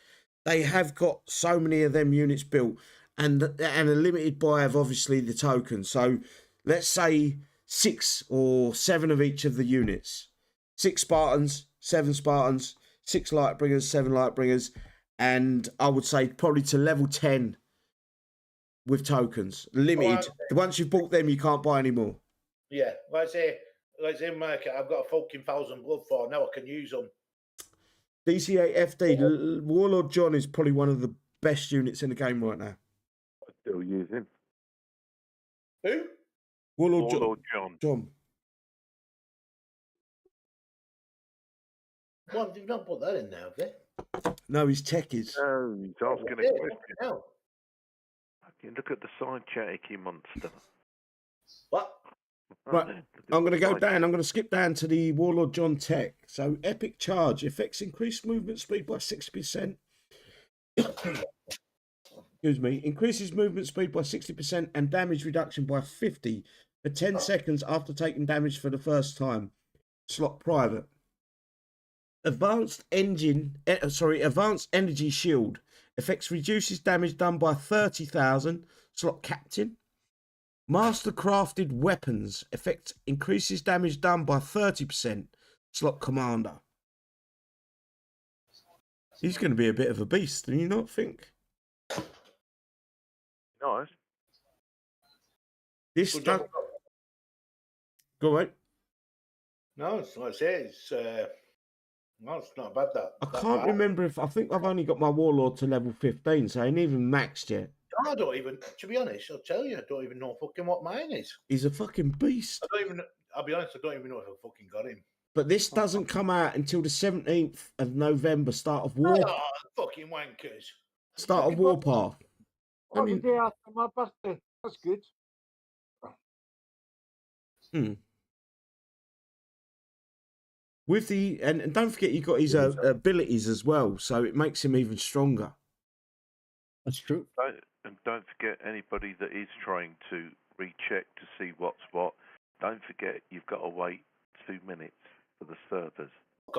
they have got so many of them units built. And a limited buy of obviously the tokens. So let's say 6 or 7 of each of the units. 6 Spartans, 7 Spartans, 6 Lightbringers, 7 Lightbringers, and I would say probably to level 10 with tokens. Limited. Once you've bought them, you can't buy any more. Yeah, like I say, market, I've got a fucking 1,000 blood for now. I can use them. DC8 FD, Warlord John is probably one of the best units in the game right now. Still using. Who? Warlord John. Well, you've not put that in there, have they? No, his tech is. No, he's asking a question. No. Look at the side chat, Icky Monster. What? Right, I'm going to go down. I'm going to skip down to the Warlord John tech. So, Epic Charge affects increased movement speed by 60%. Excuse me. Increases movement speed by 60% and damage reduction by 50 for 10 seconds after taking damage for the first time. Slot private. Advanced Energy Shield affects reduces damage done by 30,000. Slot captain. Mastercrafted Weapons effect increases damage done by 30%. Slot commander. He's going to be a bit of a beast, do you not think? Nice. This does... Go on. No, it's like I say, it's not bad. I can't remember if I think I've only got my Warlord to level 15, so I ain't even maxed yet. I don't even, to be honest, I'll tell you, I don't even know fucking what mine is. He's a fucking beast. I'll be honest, I don't even know if I fucking got him. But this doesn't come out until the 17th of November, start of war. Oh, fucking wankers. Start of Warpath. I mean, the day after my birthday. That's good. With the and don't forget you got his abilities as well, so it makes him even stronger. That's true. And don't forget anybody that is trying to recheck to see what's what. Don't forget you've got to wait 2 minutes for the servers.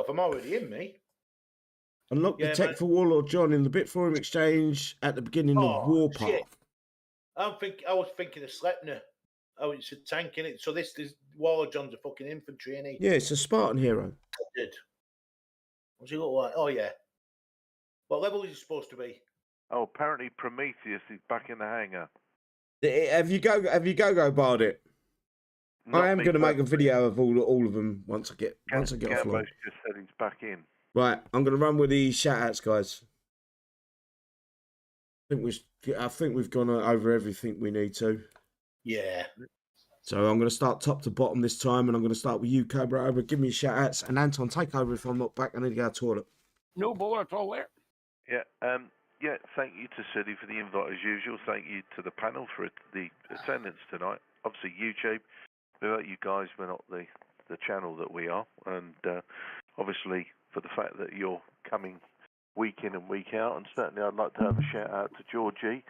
I'm already in, me. Unlock the tech for Warlord John in the Bitforum exchange at the beginning of Warpath. Shit. I was thinking of Sleipnir. Oh, it's a tank in it. So this Warlord John's a fucking infantry, isn't he? Yeah, it's a Spartan hero. I did. What's he look like? Oh yeah. What level is he supposed to be? Oh, apparently Prometheus is back in the hangar. Have you go barred it? I am going to make a video of all of them once I get offline. Gambo's just said he's back in. Right, I'm going to run with the shout outs, guys. I think we've gone over everything we need to. Yeah. So I'm going to start top to bottom this time, and I'm going to start with you, Cobra. Over, give me shout outs, and Anton, take over if I'm not back. I need to go to the toilet. No bother at all there. Yeah, thank you to Silly for the invite as usual. Thank you to the panel for the attendance tonight. Obviously, YouTube, without you guys, we're not the channel that we are. And obviously, for the fact that you're coming week in and week out. And certainly I'd like to have a shout out to Georgie,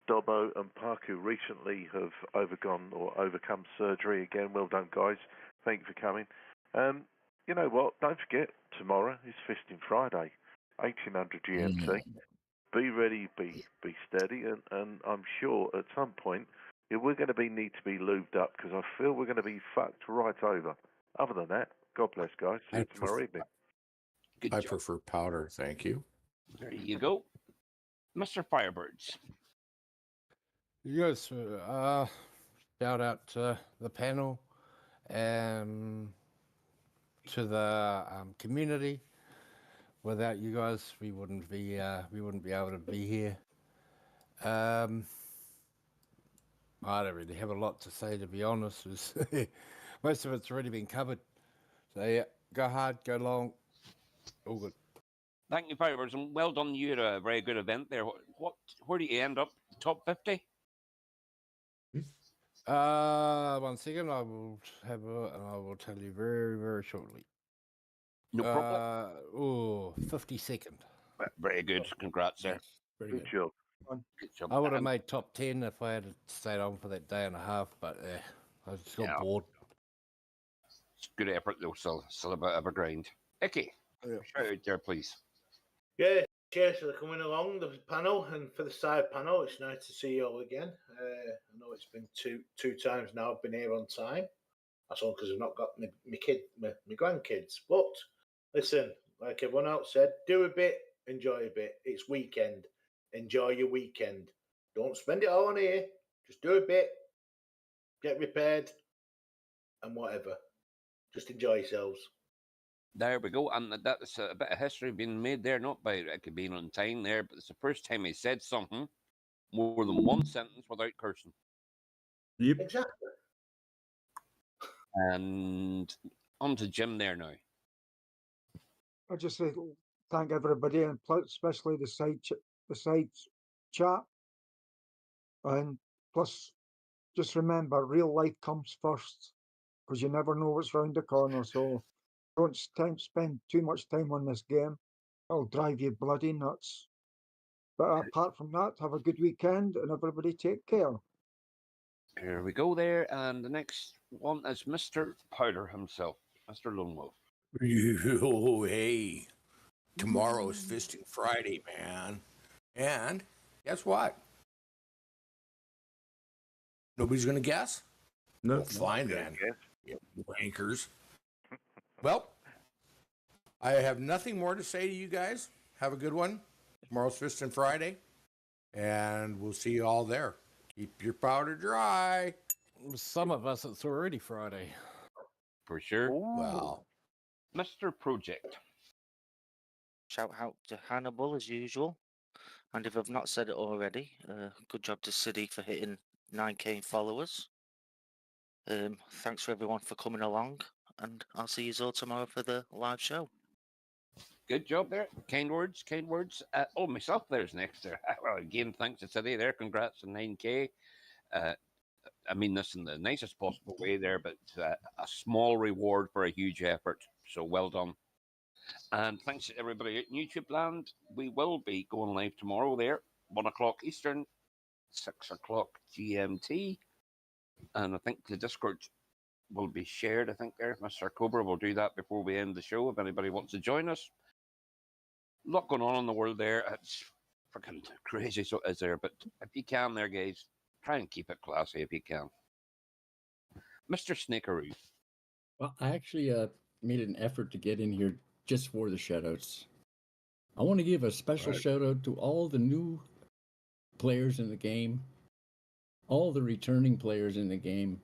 Dobbo and Park, who recently have overcome surgery. Again, well done, guys. Thank you for coming. You know what? Don't forget, tomorrow is Fisting Friday, 1800 GMT. Be ready, be steady, and I'm sure at some point we're going to need to be lubed up, because I feel we're going to be fucked right over. Other than that, God bless, guys. See you tomorrow evening. I prefer powder, thank you. There you go. Mr. Firebirds. Yes, shout out to the panel and to the community. Without you guys, we wouldn't be able to be here. I don't really have a lot to say, to be honest. Most of it's already been covered. So yeah, go hard, go long, all good. Thank you, Firebirds, and well done. You had a very good event there. Where do you end up? Top 50? 1 second, I will have and I will tell you very, very shortly. No problem. 52nd. Very good. Congrats, sir. Very Good job. Good job. I would have made top 10 if I had stayed on for that day and a half, but I just got bored. It's good effort, though. Still a bit of a grind. Icky, shout out there, please. Yeah, cheers for coming along the panel, and for the side panel, it's nice to see you all again. I know it's been two times now I've been here on time. That's all because I've not got my grandkids. But listen, like everyone else said, do a bit, enjoy a bit. It's weekend. Enjoy your weekend. Don't spend it all on here. Just do a bit, get repaired, and whatever. Just enjoy yourselves. There we go. And that's a bit of history being made there, not by Ricky being on time there, but it's the first time he said something more than one sentence without cursing. Yep. Exactly. And on to Jim there now. I just say thank everybody, and especially the side chat. And plus, just remember, real life comes first, because you never know what's round the corner. So don't spend too much time on this game. It'll drive you bloody nuts. But apart from that, have a good weekend, and everybody take care. Here we go there. And the next one is Mr. Powder himself, Mr. Lone Wolf. Oh, hey. Tomorrow's Fisting Friday, man. And guess what? Nobody's going to guess? No. Well, fine, then. You wankers. Well, I have nothing more to say to you guys. Have a good one. Tomorrow's Fisting Friday. And we'll see you all there. Keep your powder dry. Some of us, it's already Friday. For sure. Well, Mr. Project. Shout out to Hannibal as usual. And if I've not said it already, good job to City for hitting 9k followers. Thanks for everyone for coming along, and I'll see you all tomorrow for the live show. Good job there. Kind words, kind words. Myself there's next there. Well, again, thanks to City there. Congrats on 9k. I mean this in the nicest possible way there, but a small reward for a huge effort. So well done. And thanks to everybody at YouTube land. We will be going live tomorrow there, 1 o'clock Eastern, 6 o'clock GMT. And I think the Discord will be shared. I think there, Mr. Cobra will do that before we end the show if anybody wants to join us. A lot going on in the world there. It's freaking crazy, so is there. But if you can there, guys, try and keep it classy if you can. Mr. Snakeroo. Well, I actually made an effort to get in here just for the shoutouts. I want to give a special shout out to all the new players in the game, all the returning players in the game.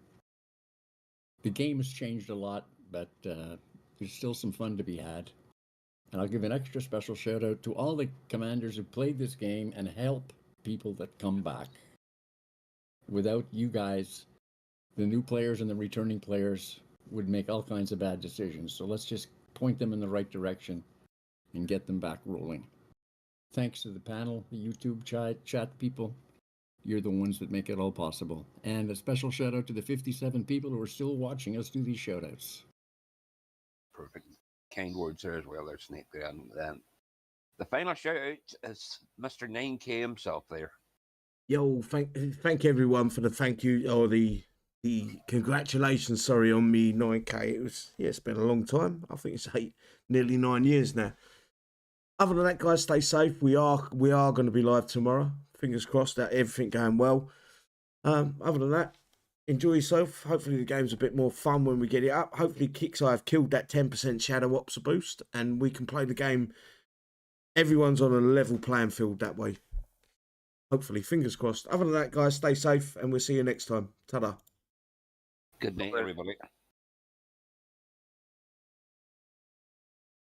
The game has changed a lot, but there's still some fun to be had. And I'll give an extra special shout out to all the commanders who played this game and help people that come back. Without you guys, the new players and the returning players would make all kinds of bad decisions. So let's just point them in the right direction and get them back rolling. Thanks to the panel, the YouTube chat people. You're the ones that make it all possible. And a special shout out to the 57 people who are still watching us do these shout outs. Perfect. kind words there as well, there, Snake. And then the final shout out is Mr. 9K himself there. Yo, thank everyone for the thank you or the congratulations. Sorry, on me 9K. It's been a long time. I think it's nearly 9 years now. Other than that, guys, stay safe. We are going to be live tomorrow. Fingers crossed that everything going well. Other than that, enjoy yourself. Hopefully the game's a bit more fun when we get it up. Hopefully Kixeye have killed that 10% Shadow Ops boost and we can play the game. Everyone's on a level playing field that way. Hopefully, fingers crossed. Other than that, guys, stay safe and we'll see you next time. Ta-da. Good night, everybody.